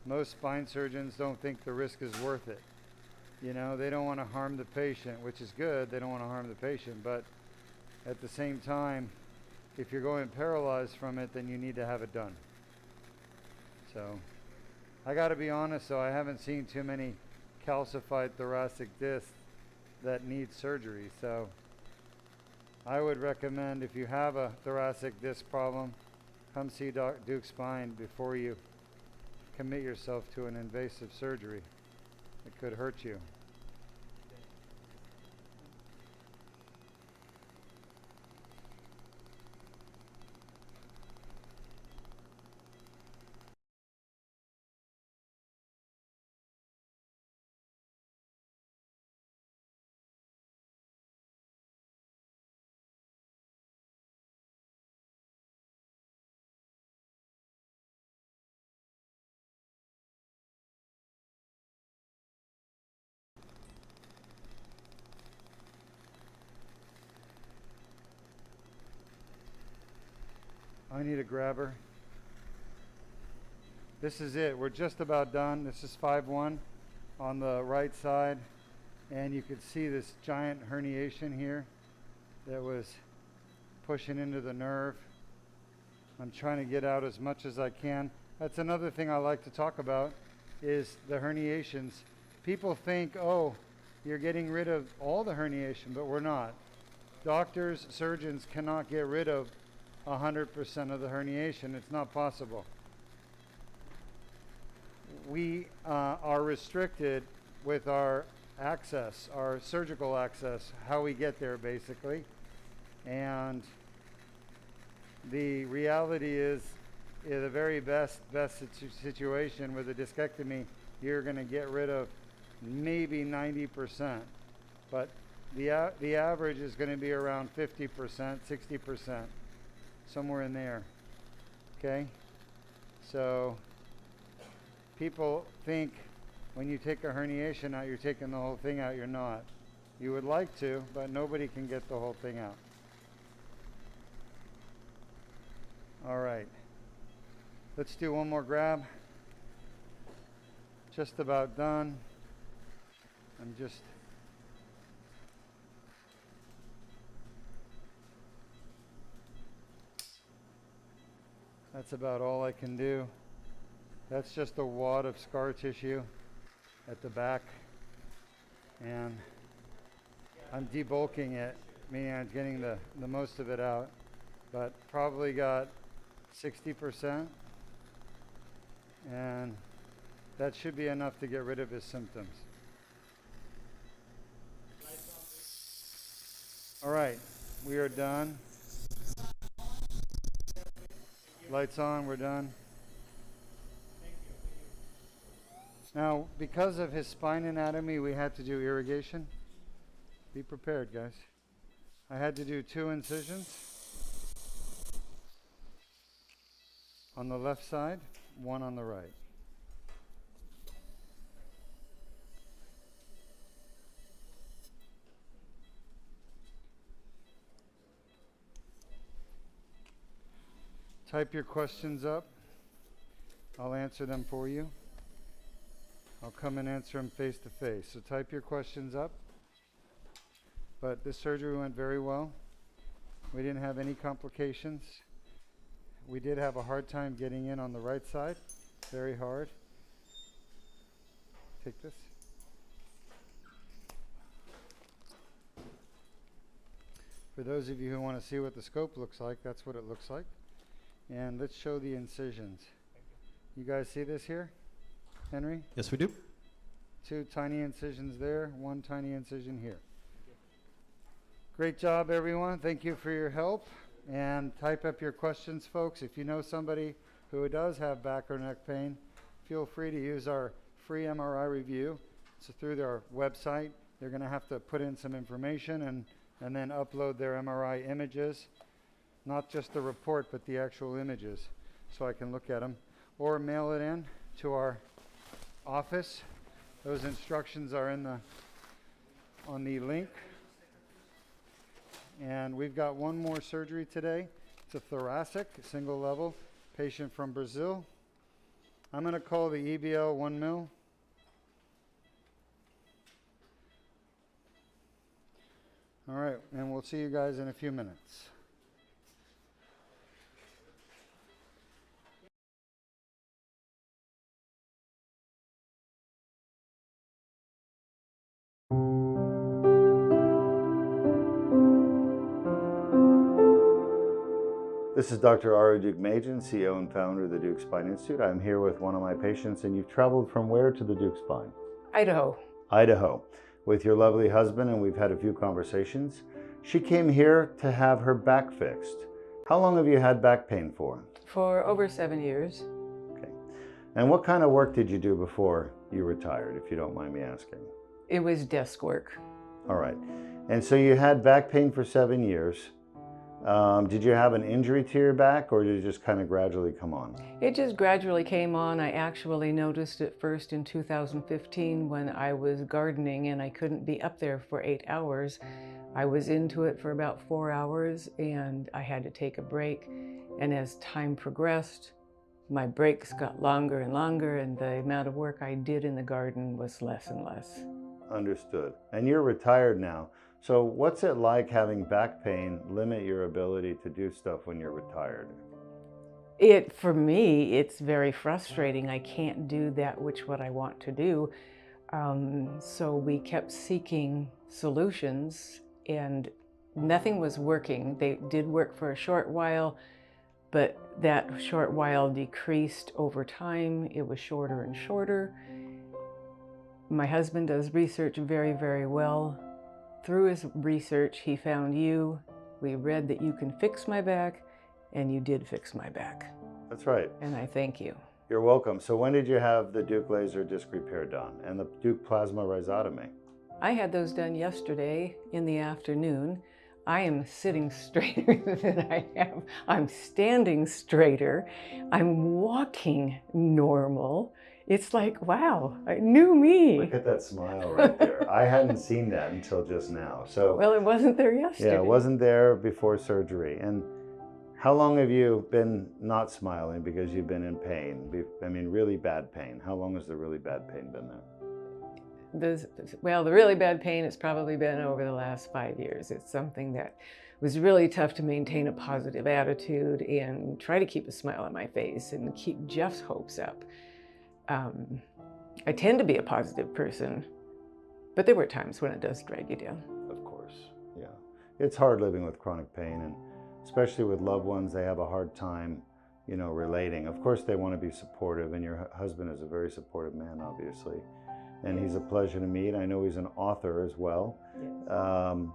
Most spine surgeons don't think the risk is worth it. You know, they don't want to harm the patient, which is good. They don't want to harm the patient, but at the same time, if you're going paralyzed from it, then you need to have it done. So I got to be honest, though, I haven't seen too many calcified thoracic discs that need surgery. So I would recommend, if you have a thoracic disc problem, come see Duke Spine before you commit yourself to an invasive surgery. It could hurt you. I need a grabber. This is it. We're just about done. This is 5-1 on the right side. And you could see this giant herniation here that was pushing into the nerve. I'm trying to get out as much as I can. That's another thing I like to talk about is the herniations. People think, oh, you're getting rid of all the herniation, but we're not. Doctors, surgeons cannot get rid of 100% of the herniation. It's not possible. We are restricted with our access, our surgical access, how we get there basically. And the reality is, in the very best situation with a discectomy, you're going to get rid of maybe 90%. But the average is going to be around 50%, 60%. Somewhere in there. Okay? So people think when you take a herniation out, you're taking the whole thing out. You're not. You would like to, but nobody can get the whole thing out. All right. Let's do one more grab. Just about done. That's about all I can do. That's just a wad of scar tissue at the back. And I'm debulking it, meaning I'm getting the most of it out. But probably got 60%. And that should be enough to get rid of his symptoms. All right, we are done. Lights on, we're done. Now, because of his spine anatomy, we had to do irrigation. Be prepared, guys. I had to do 2 incisions on the left side, 1 on the right. Type your questions up. I'll answer them for you. I'll come and answer them face to face. So type your questions up. But this surgery went very well. We didn't have any complications. We did have a hard time getting in on the right side. Very hard. Take this. For those of you who want to see what the scope looks like, that's what it looks like. And let's show the incisions. You guys see this here, Henry? Yes, we do. 2 tiny incisions there, 1 tiny incision here. Great job, everyone. Thank you for your help. And type up your questions, folks. If you know somebody who does have back or neck pain, feel free to use our free MRI review. So through their website, they're going to have to put in some information and then upload their MRI images. Not just the report, but the actual images, so I can look at them. Or mail it in to our office. Those instructions are on the link. And we've got one more surgery today. It's a thoracic, single level, patient from Brazil. I'm going to call the EBL 1 mil. All right, and we'll see you guys in a few minutes. This is Dr. Aru Duke-Majan, CEO and founder of the Duke Spine Institute. I'm here with one of my patients, and you've traveled from where to the Duke Spine? Idaho. Idaho, with your lovely husband, and we've had a few conversations. She came here to have her back fixed. How long have you had back pain for? For over 7 years. Okay. And what kind of work did you do before you retired, if you don't mind me asking? It was desk work. All right. And so you had back pain for 7 years. Did you have an injury to your back, or did it just kind of gradually come on? It just gradually came on. I actually noticed it first in 2015 when I was gardening and I couldn't be up there for 8 hours. I was into it for about 4 hours and I had to take a break. And as time progressed, my breaks got longer and longer, and the amount of work I did in the garden was less and less. Understood. And you're retired now. So what's it like having back pain limit your ability to do stuff when you're retired? For me, it's very frustrating. I can't do that what I want to do. So we kept seeking solutions and nothing was working. They did work for a short while, but that short while decreased over time. It was shorter and shorter. My husband does research very, very well. Through his research, he found you. We read that you can fix my back, and you did fix my back. That's right. And I thank you. You're welcome. So when did you have the Duke laser disc repair done and the Duke plasma rhizotomy? I had those done yesterday in the afternoon. I am sitting straighter than I have. I'm standing straighter. I'm walking normal. It's like, wow, new me. Look at that smile right there. I hadn't seen that until just now. So well, it wasn't there yesterday. Yeah, it wasn't there before surgery. And how long have you been not smiling because you've been in pain? I mean, really bad pain. How long has the really bad pain been there? Well, the really bad pain has probably been over the last 5 years. It's something that was really tough to maintain a positive attitude and try to keep a smile on my face and keep Jeff's hopes up. I tend to be a positive person, but there were times when it does drag you down. Of course, yeah. It's hard living with chronic pain, and especially with loved ones, they have a hard time, relating. Of course, they want to be supportive, and your husband is a very supportive man, obviously. And he's a pleasure to meet. I know he's an author as well. Yes.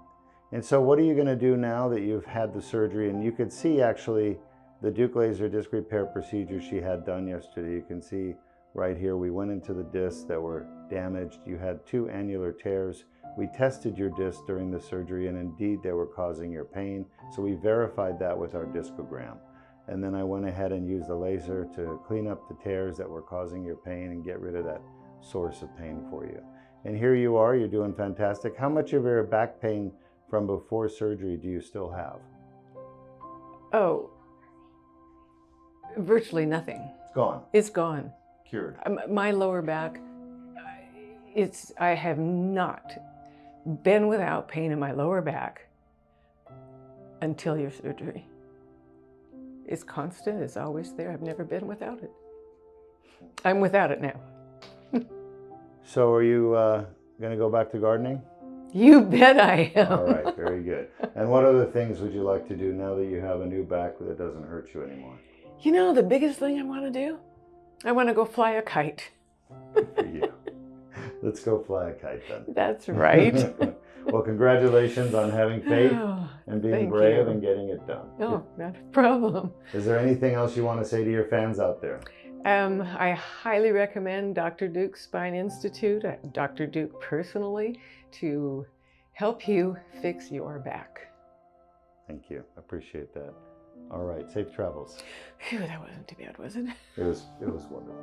And so what are you going to do now that you've had the surgery? And you could see actually the Duke laser disc repair procedure she had done yesterday. You can see right here, we went into the discs that were damaged. You had 2 annular tears. We tested your discs during the surgery, and indeed they were causing your pain. So we verified that with our discogram. And then I went ahead and used the laser to clean up the tears that were causing your pain and get rid of that source of pain for you. And here you are, you're doing fantastic. How much of your back pain from before surgery do you still have? Oh, virtually nothing. It's gone. It's gone. Cured. My lower back, I have not been without pain in my lower back until your surgery. It's constant, it's always there. I've never been without it. I'm without it now. So are you going to go back to gardening? You bet I am. All right, very good. And what other things would you like to do now that you have a new back that doesn't hurt you anymore? The biggest thing I want to do, I want to go fly a kite. Good for you. Let's go fly a kite then. That's right. Well, congratulations on having faith Oh, and being thank brave you. and getting it done. No, not a problem. Is there anything else you want to say to your fans out there? I highly recommend Dr. Duke's Spine Institute, Dr. Duke personally, to help you fix your back. Thank you. Appreciate that. All right. Safe travels. Phew, that wasn't too bad, was it? It was wonderful.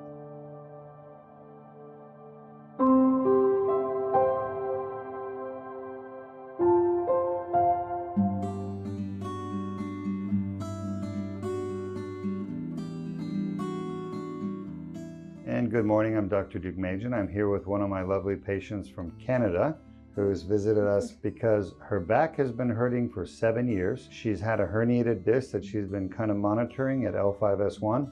And good morning, I'm Dr. Duke-Majan. I'm here with one of my lovely patients from Canada who's visited us because her back has been hurting for 7 years. She's had a herniated disc that she's been kind of monitoring at L5-S1.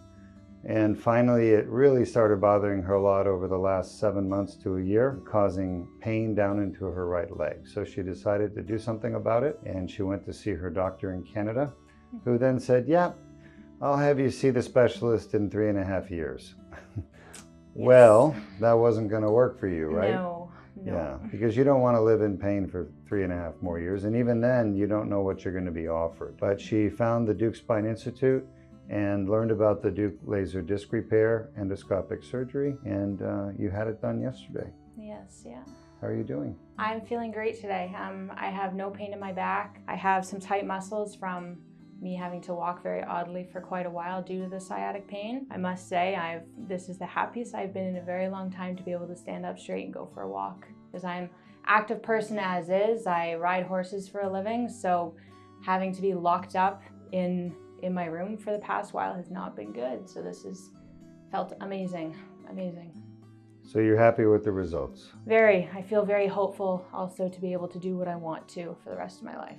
And finally, it really started bothering her a lot over the last 7 months to a year, causing pain down into her right leg. So she decided to do something about it, and she went to see her doctor in Canada. who then said, yeah, I'll have you see the specialist in 3.5 years. Well, that wasn't going to work for you, right? No. Yeah, because you don't want to live in pain for 3.5 more years. And even then, you don't know what you're going to be offered. But she found the Duke Spine Institute and learned about the Duke laser disc repair endoscopic surgery. And you had it done yesterday. Yes, yeah. How are you doing? I'm feeling great today. I have no pain in my back. I have some tight muscles from me having to walk very oddly for quite a while due to the sciatic pain. I must say, this is the happiest I've been in a very long time to be able to stand up straight and go for a walk. Because I'm an active person as is. I ride horses for a living, so having to be locked up in my room for the past while has not been good. So this has felt amazing, amazing. So you're happy with the results? Very. I feel very hopeful also to be able to do what I want to for the rest of my life.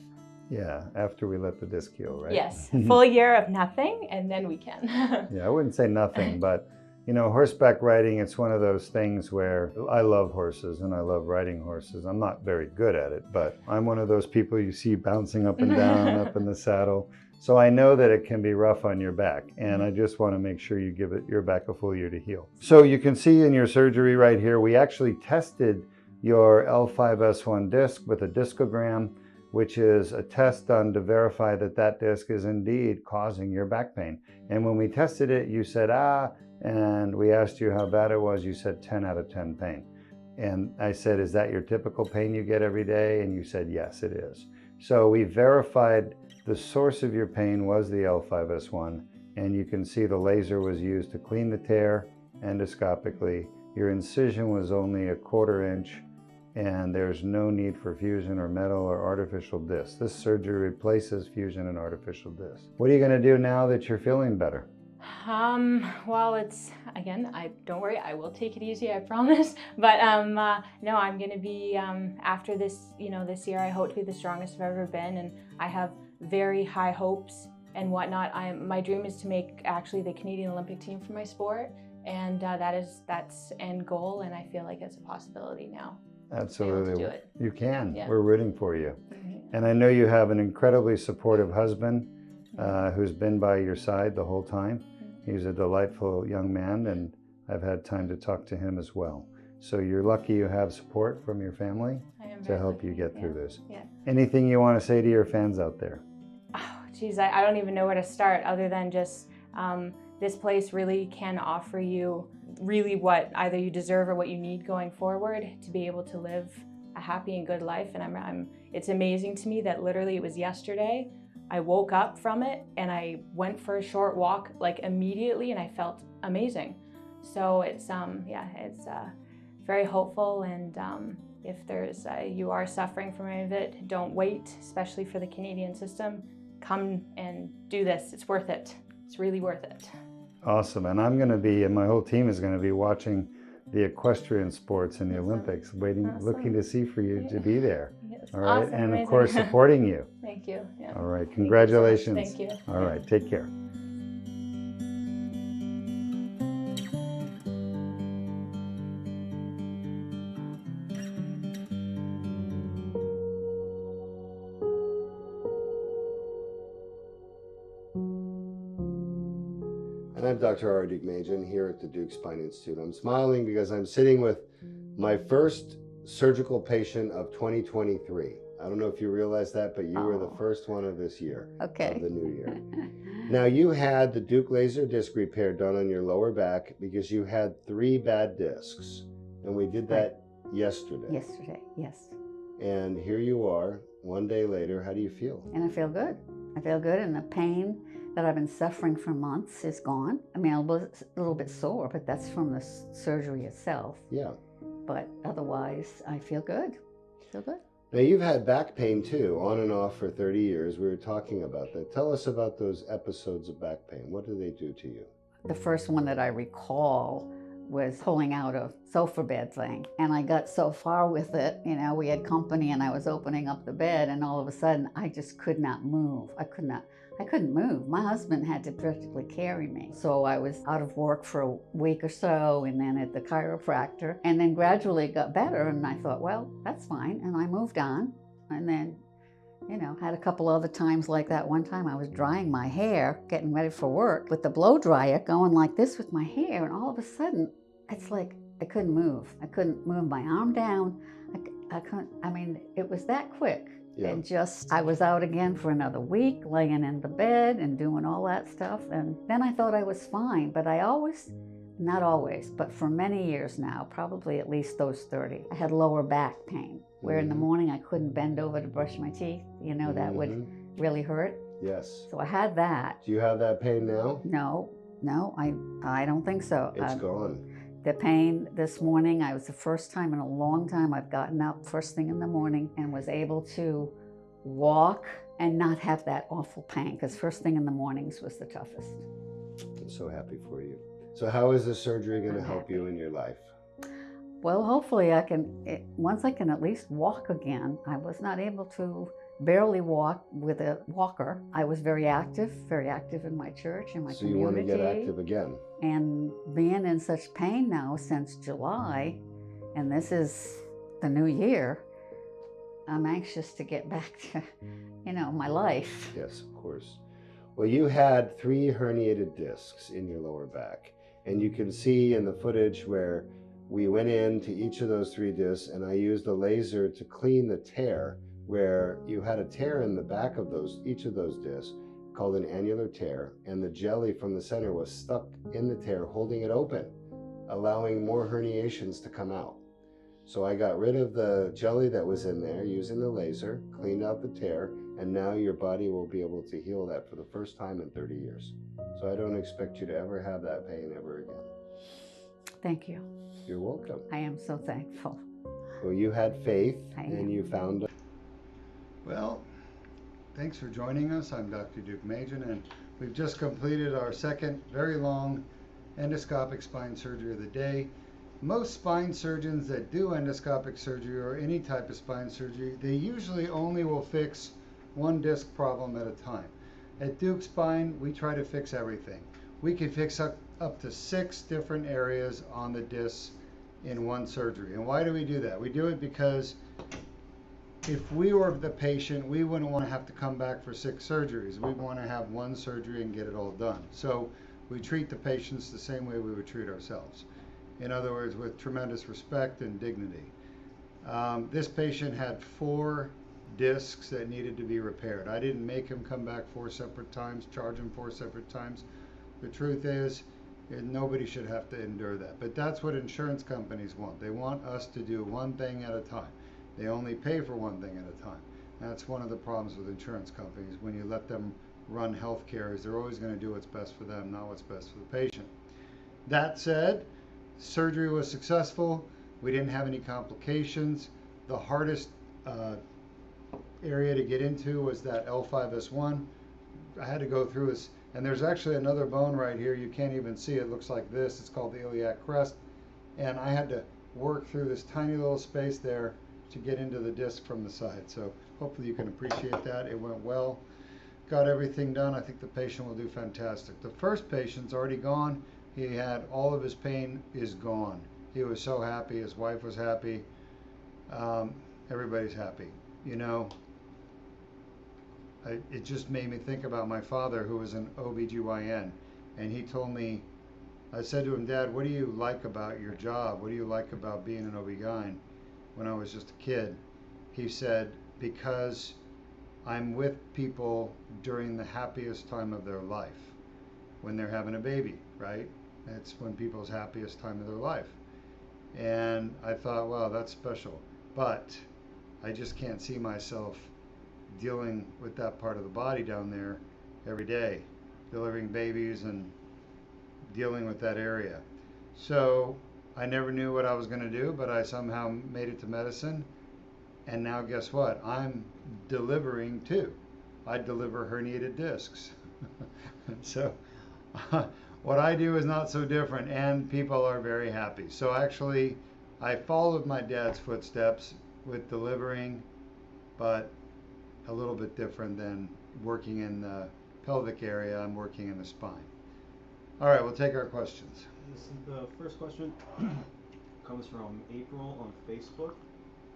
Yeah, after we let the disc heal, right? Yes, full year of nothing, and then we can. Yeah, I wouldn't say nothing, but you know, horseback riding, it's one of those things where I love horses and I love riding horses. I'm not very good at it, but I'm one of those people you see bouncing up and down, up in the saddle. So I know that it can be rough on your back, and I just want to make sure you give your back a full year to heal. So you can see in your surgery right here, we actually tested your L5-S1 disc with a discogram, which is a test done to verify that that disc is indeed causing your back pain. And when we tested it, you said, and we asked you how bad it was, you said 10 out of 10 pain. And I said, is that your typical pain you get every day? And you said, yes, it is. So we verified the source of your pain was the L5-S1, and you can see the laser was used to clean the tear endoscopically. Your incision was only a 1/4 inch, and there's no need for fusion or metal or artificial discs. This surgery replaces fusion and artificial discs. What are you going to do now that you're feeling better? Well, it's, again, don't worry, I will take it easy, I promise. But no, I'm going to be, after this, this year, I hope to be the strongest I've ever been, and I have very high hopes and whatnot. My dream is to make actually the Canadian Olympic team for my sport, and that's end goal, and I feel like it's a possibility now. Absolutely. Do it. You can. Yeah. We're rooting for you. Mm-hmm. And I know you have an incredibly supportive husband who's been by your side the whole time. He's a delightful young man, and I've had time to talk to him as well. So you're lucky you have support from your family to help you get through this. Yeah. Anything you want to say to your fans out there? Oh, geez, I don't even know where to start other than just this place really can offer you really what either you deserve or what you need going forward to be able to live a happy and good life. And it's amazing to me that literally it was yesterday I woke up from it and I went for a short walk like immediately, and I felt amazing. So it's it's very hopeful, and if there's you are suffering from any of it, don't wait, especially for the Canadian system. Come and do this. It's worth it. It's really worth it. Awesome. And I'm going to be, and my whole team is going to be watching the equestrian sports in the Olympics, looking to see for you to be there. Yes. All right. Awesome. And Amazing. of course, supporting you. Thank you. Yeah. All right. Congratulations. Thank you. All right. Take care. And I'm Dr. R. Duke Majan here at the Duke Spine Institute. I'm smiling because I'm sitting with my first surgical patient of 2023. I don't know if you realize that, but you were the first one of this year, of the new year. Now, you had the Duke laser disc repair done on your lower back because you had 3 bad discs, and we did that yesterday. Yesterday, yes. And here you are, one day later. How do you feel? And I feel good. I feel good, and the pain that I've been suffering for months is gone. I mean, a little bit sore, but that's from the surgery itself. Yeah. But otherwise, I feel good. Feel good. Now, you've had back pain too, on and off for 30 years. We were talking about that. Tell us about those episodes of back pain. What do they do to you? The first one that I recall was pulling out a sofa bed thing. And I got so far with it, we had company and I was opening up the bed, and all of a sudden I just could not move. I couldn't move. My husband had to practically carry me. So I was out of work for a week or so, and then at the chiropractor, and then gradually it got better, and I thought, well, that's fine. And I moved on. And then, You know, had a couple other times like that. One time I was drying my hair, getting ready for work, with the blow dryer going like this with my hair, and all of a sudden, it's like I couldn't move. I couldn't move my arm down. I couldn't, I mean, it was that quick. Yeah. And just, I was out again for another week, laying in the bed and doing all that stuff. And then I thought I was fine, but I always, not always, but for many years now, probably at least those 30, I had lower back pain, where in the morning I couldn't bend over to brush my teeth. You know, that would really hurt. Yes. So I had that. Do you have that pain now? No, I don't think so. It's gone. The pain this morning, I was the first time in a long time I've gotten up first thing in the morning and was able to walk and not have that awful pain, because first thing in the mornings was the toughest. I'm so happy for you. So how is this surgery going to help you in your life? Well, hopefully I can, once I can at least walk again. I was not able to barely walk with a walker. I was very active in my church, in my community. So you want to get active again? And being in such pain now since July, and this is the new year, I'm anxious to get back to, you know, my life. Yes, of course. Well, you had 3 herniated discs in your lower back, and you can see in the footage where we went into each of those 3 discs, and I used a laser to clean the tear, where you had a tear in the back of each of those discs called an annular tear, and the jelly from the center was stuck in the tear, holding it open, allowing more herniations to come out. So I got rid of the jelly that was in there using the laser, cleaned out the tear, and now your body will be able to heal that for the first time in 30 years. So I don't expect you to ever have that pain ever again. Thank you. You're welcome. I am so thankful. Well, you had faith, I and am. you found. Well, thanks for joining us. I'm Dr. Duke Majan, and we've just completed our second very long endoscopic spine surgery of the day. Most spine surgeons that do endoscopic surgery or any type of spine surgery, they usually only will fix one disc problem at a time. At Duke Spine, we try to fix everything. We can fix up to 6 different areas on the discs in one surgery. And why do we do that? We do it because if we were the patient, we wouldn't want to have to come back for 6 surgeries. We want to have one surgery and get it all done. So we treat the patients the same way we would treat ourselves. In other words, with tremendous respect and dignity. This patient had 4 discs that needed to be repaired. I didn't make him come back 4 separate times, charge him 4 separate times. The truth is, nobody should have to endure that. But that's what insurance companies want. They want us to do one thing at a time. They only pay for one thing at a time. That's one of the problems with insurance companies. When you let them run healthcare, is they're always going to do what's best for them, not what's best for the patient. That said, surgery was successful. We didn't have any complications. The hardest area to get into was that L5-S1. I had to go through this, and there's actually another bone right here. You can't even see it. It looks like this. It's called the iliac crest. And I had to work through this tiny little space there to get into the disc from the side. So hopefully you can appreciate that. It went well. Got everything done. I think the patient will do fantastic. The first patient's already gone. He had all of his pain is gone. He was so happy. His wife was happy. Everybody's happy. You know, it just made me think about my father, who was an OBGYN, and he told me, I said to him, Dad, what do you like about your job? What do you like about being an OB-GYN? When I was just a kid, he said, because I'm with people during the happiest time of their life, when they're having a baby, right? That's when people's happiest time of their life. And I thought, wow, that's special. But I just can't see myself dealing with that part of the body down there every day, delivering babies and dealing with that area. So I never knew what I was going to do, but I somehow made it to medicine. And now guess what? I'm delivering too. I deliver herniated discs. So what I do is not so different, and people are very happy. So actually, I followed my dad's footsteps with delivering, but a little bit different than working in the pelvic area. I'm working in the spine. All right, we'll take our questions. This is the first question. Comes from April on Facebook.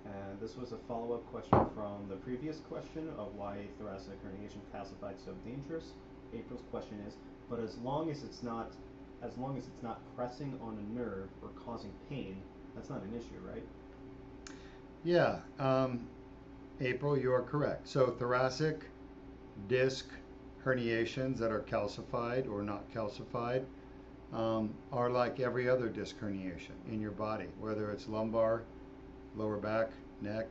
And this was a follow-up question from the previous question of why thoracic herniation calcified so dangerous. April's question is, but as long as it's not pressing on a nerve or causing pain, that's not an issue, right? Yeah, April, you are correct. So thoracic disc herniations that are calcified or not calcified are like every other disc herniation in your body, whether it's lumbar, lower back, neck,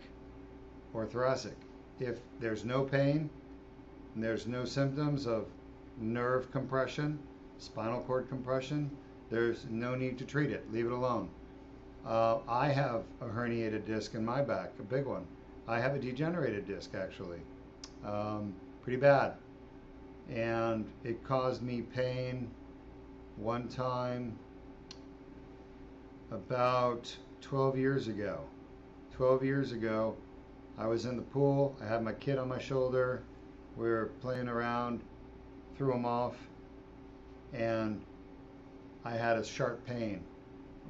or thoracic. If there's no pain, and there's no symptoms of nerve compression, spinal cord compression, there's no need to treat it. Leave it alone. I have a herniated disc in my back, a big one. I have a degenerated disc actually, pretty bad. And it caused me pain one time about 12 years ago. 12 years ago, I was in the pool, I had my kid on my shoulder, we were playing around, threw him off, and I had a sharp pain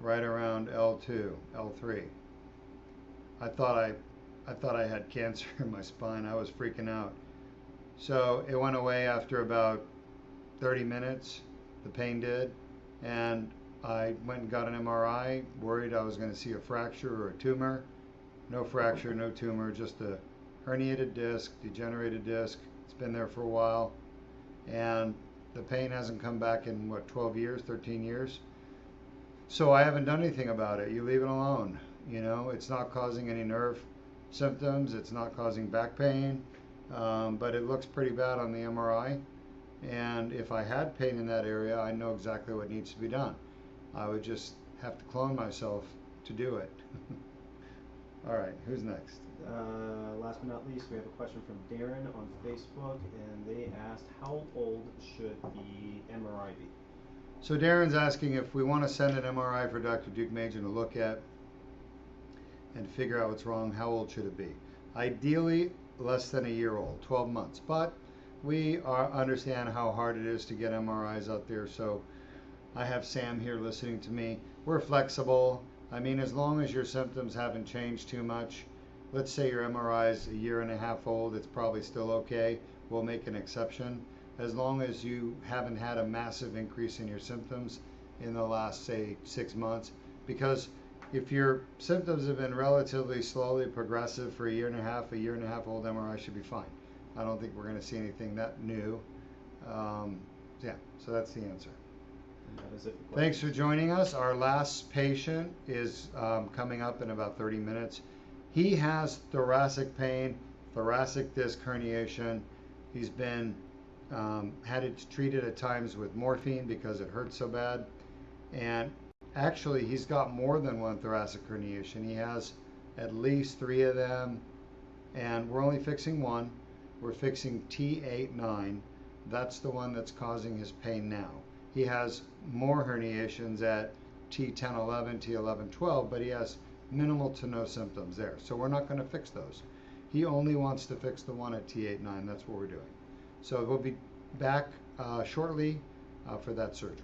right around L2, L3. I thought I had cancer in my spine. I was freaking out. So it went away after about 30 minutes, the pain did, and I went and got an MRI, worried I was going to see a fracture or a tumor. No fracture, no tumor, just a herniated disc, degenerated disc. It's been there for a while, and the pain hasn't come back in, what, 12 years, 13 years? So I haven't done anything about it. You leave it alone. You know, it's not causing any nerve symptoms. It's not causing back pain, but it looks pretty bad on the MRI. And if I had pain in that area, I know exactly what needs to be done. I would just have to clone myself to do it. All right, who's next? Last but not least, we have a question from Darren on Facebook, and they asked, how old should the MRI be? So Darren's asking if we want to send an MRI for Dr. Duke Majan to look at and figure out what's wrong, how old should it be? Ideally, less than a year old, 12 months. But we understand how hard it is to get MRIs out there, so I have Sam here listening to me. We're flexible. I mean, as long as your symptoms haven't changed too much, let's say your MRI is a year and a half old, it's probably still okay. We'll make an exception. As long as you haven't had a massive increase in your symptoms in the last, say, 6 months. Because if your symptoms have been relatively slowly progressive for a year and a half old MRI should be fine. I don't think we're going to see anything that new. Yeah, so that's the answer. That is it for Thanks for joining us. Our last patient is coming up in about 30 minutes. He has thoracic pain, thoracic disc herniation. He's been had it treated at times with morphine because it hurts so bad. And actually, he's got more than one thoracic herniation. He has at least 3 of them, and we're only fixing one. We're fixing T8-9. That's the one that's causing his pain now. He has more herniations at T10-11, T11-12, but he has minimal to no symptoms there. So we're not going to fix those. He only wants to fix the one at T8-9. That's what we're doing. So we'll be back shortly for that surgery.